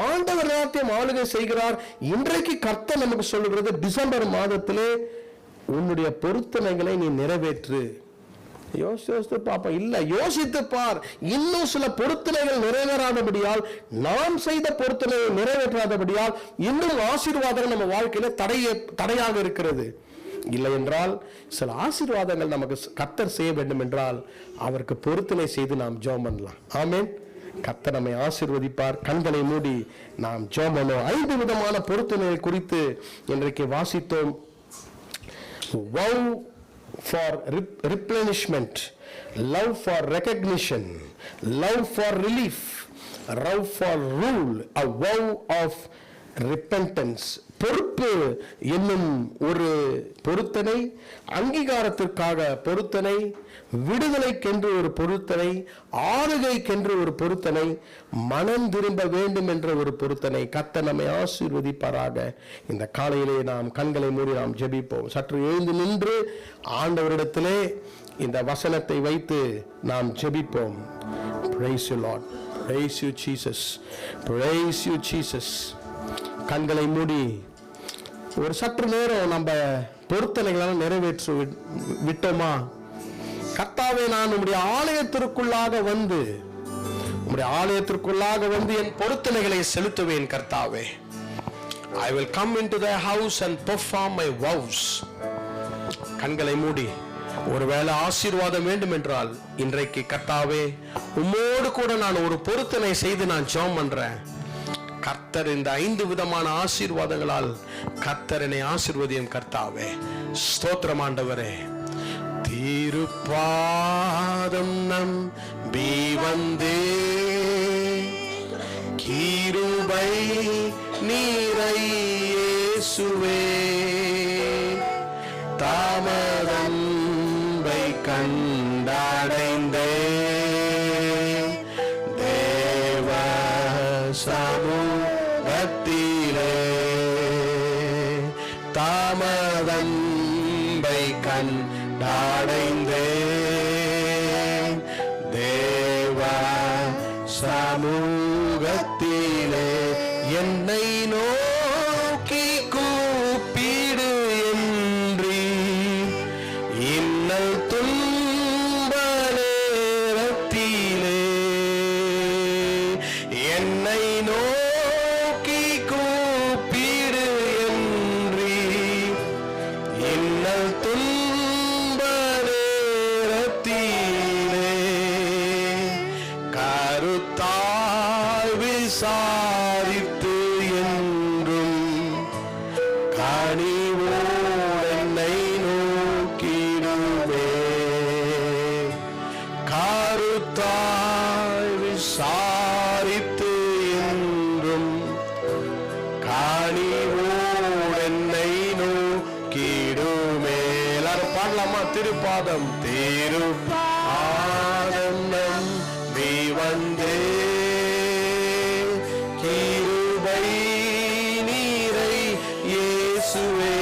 ஆண்டவர் எல்லாத்தையும் ஆளுகை செய்கிறார். இன்றைக்கு கர்த்தர் நமக்கு சொல்லுகிறது, டிசம்பர் மாதத்திலே உன்னுடைய பொருத்தனைகளை நீ நிறைவேற்று. யோசித்து பாப்பா, இல்ல யோசித்து பார், இன்னும் சில பொருத்தனைகள் நிறைவேறாதபடியால், நாம் செய்த பொருத்தனையை நிறைவேற்றாதபடியால் இன்னும் ஆசீர்வாதங்கள் நம்ம வாழ்க்கையில தடையாக இருக்கிறது. இல்லை என்றால் சில ஆசீர்வாதங்கள் நமக்கு கர்த்தர் செய்ய வேண்டும் என்றால் அவருக்கு பொருத்தனை செய்து நாம் ஜெபம் பண்ணலாம். ஆமென். கர்த்தர் நம்மை ஆசீர்வதிப்பார். கண்களை மூடி நாம் ஜெபம் பண்ணுவோம். 5 விதமான பொருத்தனை குறித்து இன்றைக்கு வாசித்தோம். Vow for replenishment, love for recognition, love for relief, love for rule, a vow of repentance. பொறுப்பு என்னும் ஒரு பொருத்தனை, அங்கீகாரத்திற்காக பொருத்தனை, விடுதலைக்கென்று ஒரு பொருத்தனை, ஆளுகைக்கென்று ஒரு பொருத்தனை, மனம் திரும்ப வேண்டும் என்ற ஒரு பொருத்தனை. கர்த்தர் நம்மை ஆசீர்வதிப்பாராக. இந்த காலையிலே நாம் கண்களை மூடி நாம் ஜெபிப்போம். சற்று எழுந்து நின்று ஆண்டவரிடத்திலே இந்த வசனத்தை வைத்து நாம் ஜெபிப்போம். Praise you Lord. Praise you Jesus. Praise you Jesus. கண்களை மூடி ஒரு சற்று நேரம் நம்ம பொருத்தனைகளால் நிறைவேற்ற விட்டோமா? கர்த்தாவே, நான் உம்முடைய ஆலயத்திற்குள்ளாக வந்து என் பொருத்தனைகளை செலுத்துவேன். கர்த்தாவே, I will come into thy house and perform my vows. கண்களை மூடி ஒருவேளை ஆசீர்வாதம் வேண்டும் என்றால் இன்றைக்கு கர்த்தாவே, உம்மோடு கூட நான் ஒரு பொருத்தனை செய்து நான் ஜெபம் பண்றேன். கர்த்தர் இந்த 5 விதமான ஆசீர்வாதங்களால் கர்த்தர் என்னை ஆசீர்வதியும். கர்த்தாவே, ஸ்தோத்திரம் ஆண்டவரே. திருப்பாதம் நம்பி வந்தே, கிருபை நீரை இயேசுவே, தாமதம்பை கண்டடைந்தே, தேவ சமூகத்திலே தாமதம்பை கண்டடைந்தே, தேவ சமூகத்திலே என்னை கனிவோடு என்னை நோக்கிடுமே. கருத்தாய் விசாரித்து என்றும் கனிவோடு என்னை நோக்கிடுமே. எல்லாரும் பாடலாமா? திருப்பாதம் திருப்பாதம் நம்பி வந்தே கிருபை நீரை இயேசுவே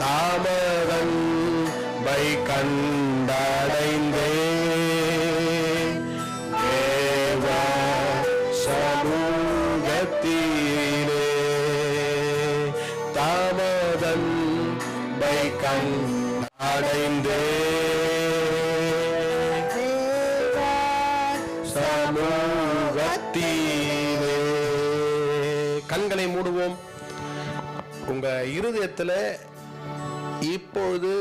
தாமதன் பை கண்டடைந்தே தேவ சமூகத்திலே தாமதன் பை கண்டடைந்தே சமூகத்திலே. கண்களை மூடுவோம். உங்க இருதயத்துல இப்பொழுது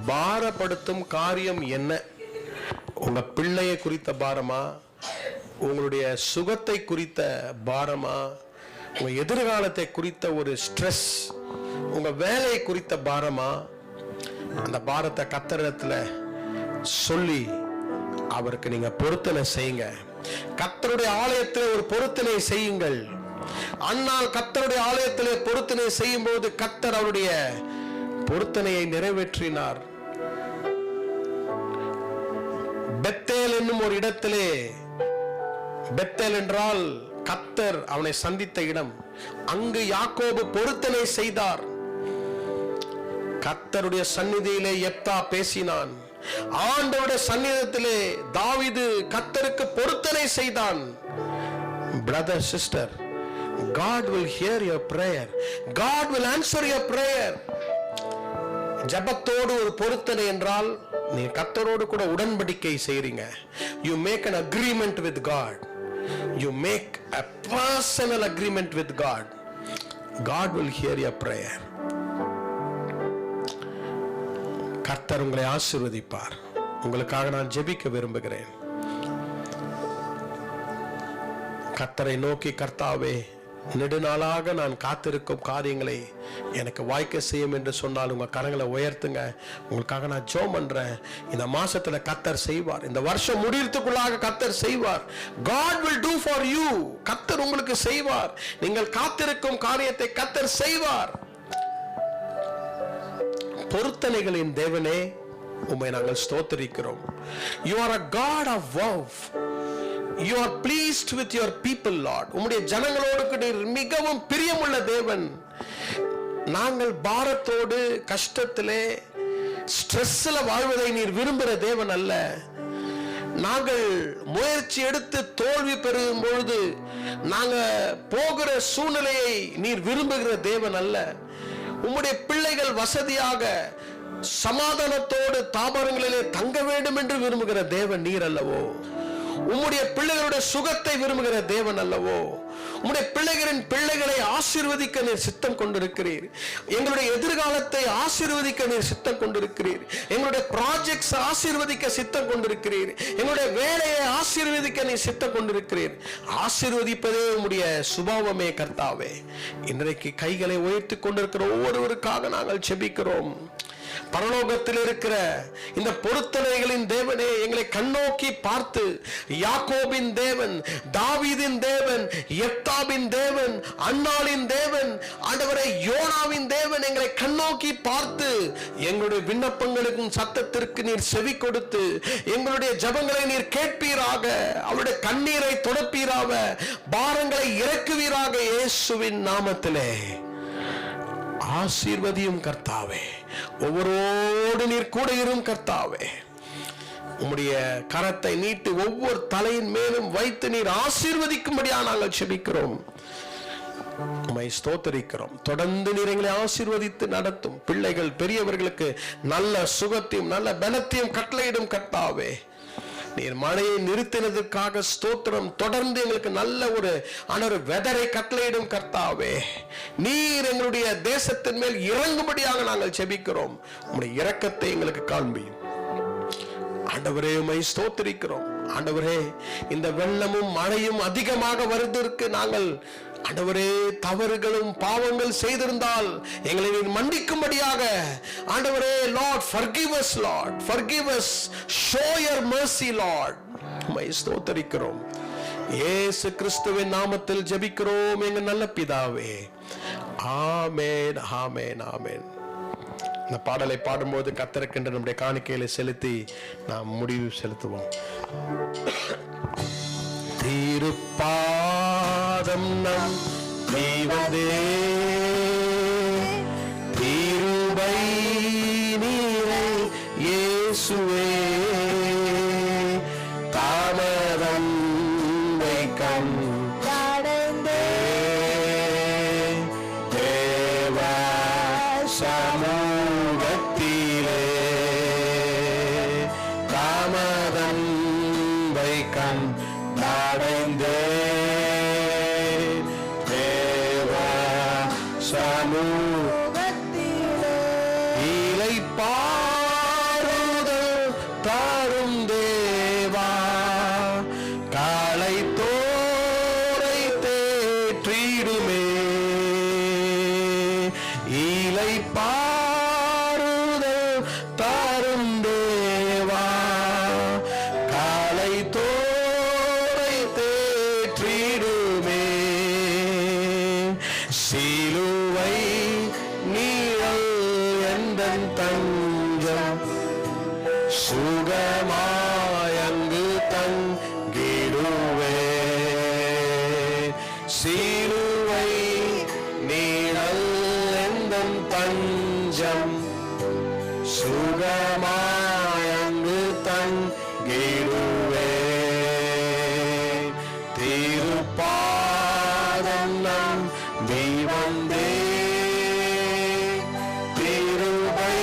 பாரப்படுத்தும் காரியம் என்ன? உங்க பிள்ளையை குறித்த பாரமா? உங்களுடைய சுகத்தை குறித்த பாரமா? உங்க எதிர்காலத்தை குறித்த ஒரு ஸ்ட்ரெஸ்? உங்க வேலையை குறித்த பாரமா? அந்த பாரத்தை கர்த்தரிடத்துல சொல்லி அவருக்கு நீங்க பொருத்தனை செய்யுங்க. கர்த்தருடைய ஆலயத்தில் ஒரு பொருத்தனை செய்யுங்கள். அன்னால் கர்த்தருடைய ஆலயத்திலே பொருத்தனை செய்யும் போது கர்த்தர் அவருடைய பொருத்தனையை நிறைவேற்றினார். பெத்தேல் என்னும் ஒரு இடத்திலே, பெத்தேல் என்றால் கர்த்தர் அவனை சந்தித்த இடம், அங்கு யாக்கோபு பொருத்தனை செய்தார். கர்த்தருடைய சந்நிதியிலே யெப்தா பேசினான். ஆண்டவருடைய சந்நிதியிலே தாவீது கர்த்தருக்கு பொருத்தனை செய்தான். Brother, sister, God will hear your prayer. God will answer your prayer. ஜபத்தோடு ஒரு பொருத்தனை என்றால் நீ கர்த்தரோடு கூட உடன்படிக்கை செய்றீங்க. You make an agreement with God. You make a personal agreement with God. God will hear your prayer. கர்த்தர் உங்களை ஆசீர்வதிப்பார். உங்களுக்காக நான் ஜெபிக்க விரும்புகிறேன். கர்த்தரை நோக்கி, கர்த்தாவே, நெடுநாளாக நான் காத்திருக்கும் காரியங்களை எனக்கு வாய்க்க செய்யும் என்று சொன்னால் உங்க கரங்களை உயர்த்துங்க. உங்களுக்காக நான் ஜெபம் பண்றேன். இந்த மாசத்துல கர்த்தர் செய்வார். இந்த வருஷம் முடியறதுக்குள்ளாக கர்த்தர் செய்வார். God will do for you. கர்த்தர் உங்களுக்கு செய்வார். நீங்கள் காத்திருக்கும் காரியத்தை கர்த்தர் செய்வார். பொருத்தனைகளின் தேவனே, உம்மை நாங்கள் ஸ்தோத்திரிக்கிறோம். You are a God of wow. You are pleased with your people, Lord. உம்முடைய ஜனங்களோடு நீர் மிகவும் பிரியமுள்ள தேவன். நாங்கள் பாரத்தோடு கஷ்டத்திலே ஸ்ட்ரெஸ்ல வாழ்வதை நீர் விரும்புகிற தேவன் அல்ல. நாங்கள் முயற்சி எடுத்து தோல்வி பெறும் பொழுது நாங்க போகிற சூழ்நிலையை நீர் விரும்புகிற தேவன் அல்ல. உம்முடைய பிள்ளைகள் வசதியாக சமாதானத்தோடு தாபரங்களிலே தங்க வேண்டும் என்று விரும்புகிற தேவன் நீர் அல்லவோ? உம்முடைய பிள்ளைகளுடைய சுகத்தை விரும்புகிற தேவன் அல்லவோ? உம்முடைய பிள்ளைகளின் பிள்ளைகளை ஆசீர்வதிக்க நீர் சித்தம் கொண்டிருக்கிறீர். எங்களுடைய எதிர்காலத்தை ஆசீர்வதிக்க நீர் சித்தம் கொண்டிருக்கிறீர். எங்களுடைய ப்ராஜெக்ட்ஸ் ஆசீர்வதிக்க சித்தம் கொண்டிருக்கிறீர். எங்களுடைய வேலையை ஆசீர்வதிக்க நீர் சித்தம் கொண்டிருக்கிறீர். ஆசீர்வதிப்பதே உம்முடைய சுபாவமே கர்த்தாவே. இன்றைக்கு கைகளை உயர்த்தி கொண்டிருக்கிற ஒவ்வொருவருக்காக நாங்கள் ஜெபிக்கிறோம். பரலோகத்தில் இருக்கிற இந்த பொருத்தனைகளின் தேவனே, எங்களை கண்ணோக்கி பார்த்து, யாக்கோபின் தேவன், தாவீதின் தேவன், யெப்தாவின் தேவன், அன்னாளின் தேவன், ஆண்டவரே யோனாவின் தேவன், எங்களை கண்ணோக்கி பார்த்து எங்களுடைய விண்ணப்பங்களுக்கும் சத்தத்திற்கு நீர் செவி கொடுத்து எங்களுடைய ஜெபங்களை நீர் கேட்பீராக. அவருடைய கண்ணீரை துடைப்பீராக. பாரங்களை இறக்குவீராக. இயேசுவின் நாமத்திலே ஆசீர்வதியும் கர்த்தாவே. ஒவ்வொருவோடு நீர் கூட இரும் கர்த்தாவே. உம்முடைய கரத்தை நீட்டி ஒவ்வொரு தலையின் மேலும் வைத்து நீர் ஆசீர்வதிக்கும்படியா நாங்கள் ஜெபிக்கிறோம். உம்மை ஸ்தோத்திரிக்கிறோம். தொடர்ந்து நீர் எங்களை ஆசீர்வதித்து நடத்தும். பிள்ளைகள் பெரியவர்களுக்கு நல்ல சுகத்தையும் நல்ல பலத்தையும் கட்டளையிடும் கர்த்தாவே. நீர் மழையை நிறுத்தினதுக்காக ஸ்தோத்திரம். தொடர்ந்து எங்களுக்கு நல்ல ஒரு வெதரை கட்டளையிடும் கர்த்தாவே. நீர் எங்களுடைய தேசத்தின் மேல் இறங்கும்படியாக நாங்கள் ஜெபிக்கிறோம். உம்முடைய இரக்கத்தை எங்களுக்கு காண்பியும் ஆண்டவரே. உம்மை ஸ்தோத்திரிக்கிறோம். ஆண்டவரே, இந்த வெள்ளமும் மழையும் அதிகமாக வருவதற்கு நாங்கள் ஆண்டவரே தவறுகளும் பாவங்கள் செய்திருந்தால் எங்களை மன்னிக்கும்படியாக ஆண்டவரே, Lord forgive us, Lord forgive us, show your mercy, Lord. உம்மை ஸ்தோத்திரிக்கிறோம். இயேசு கிறிஸ்துவின் நாமத்தில் ஜெபிக்கிறோம் எங்கள் நல்ல பிதாவே. ஆமென், ஆமென், ஆமென். இந்த பாடலை பாடும்போது கர்த்தருக்கென்று நம்முடைய காணிக்கைகளை செலுத்தி நாம் முடிவு செலுத்துவோம். திருப்பாதம் நம் நீவதே, திருபை நீரை இயேசுவே, தாமதம் வைக்கம் கடந்தே தேவ சமூகத்திலே, தாமதம் வைக்கம் அடைந்தே தேவ சமூகத்திலே, இளைப்பாறுதல் தாரும் தேவா, காலை தோரை தேற்றிடுமே, இளைப்பாறுதல் தாரும் தேவா, காலை தோரை தேற்றிடுமே, சிலுவை நீழல் எந்தன் தஞ்சம், சுகமாயங்கு தங்கிடுவே, சிலுவை நீழல் எந்தன் தஞ்சம், சுகமாயங்கு தங்கிடுவே, திருப்பாதம் நம்பி வந்தே, திருபை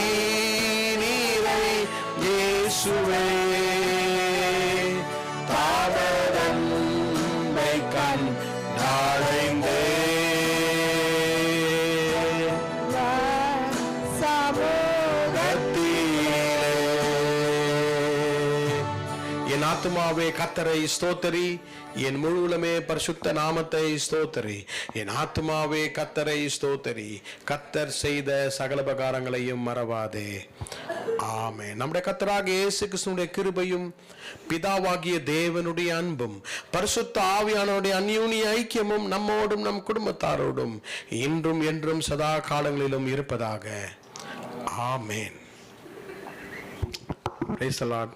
நீரை இயேசுவே, தாமதம் வைக்கம் நாளைந்தே என் ஆத்துமாவே கர்த்தரை ஸ்தோத்திரி, என் முழுவலுமே பரிசுத்த நாமத்தை ஸ்தோத்திரி, என் ஆத்துமாவே கர்த்தரை ஸ்தோத்திரி, கர்த்தர் செய்த சகல உபகாரங்களையும் மறவாதே. ஆமென். நம்முடைய கர்த்தராகிய இயேசு கிறிஸ்துவினுடைய கிருபையும் பிதாவாகிய தேவனுடைய அன்பும் பரிசுத்த ஆவியானவருடைய அந்யோன்ய ஐக்கியமும் நம்மோடும் நம் குடும்பத்தாரோடும் இன்றும் என்றும் சதா காலங்களிலும் இருப்பதாக. ஆமென். Praise the Lord.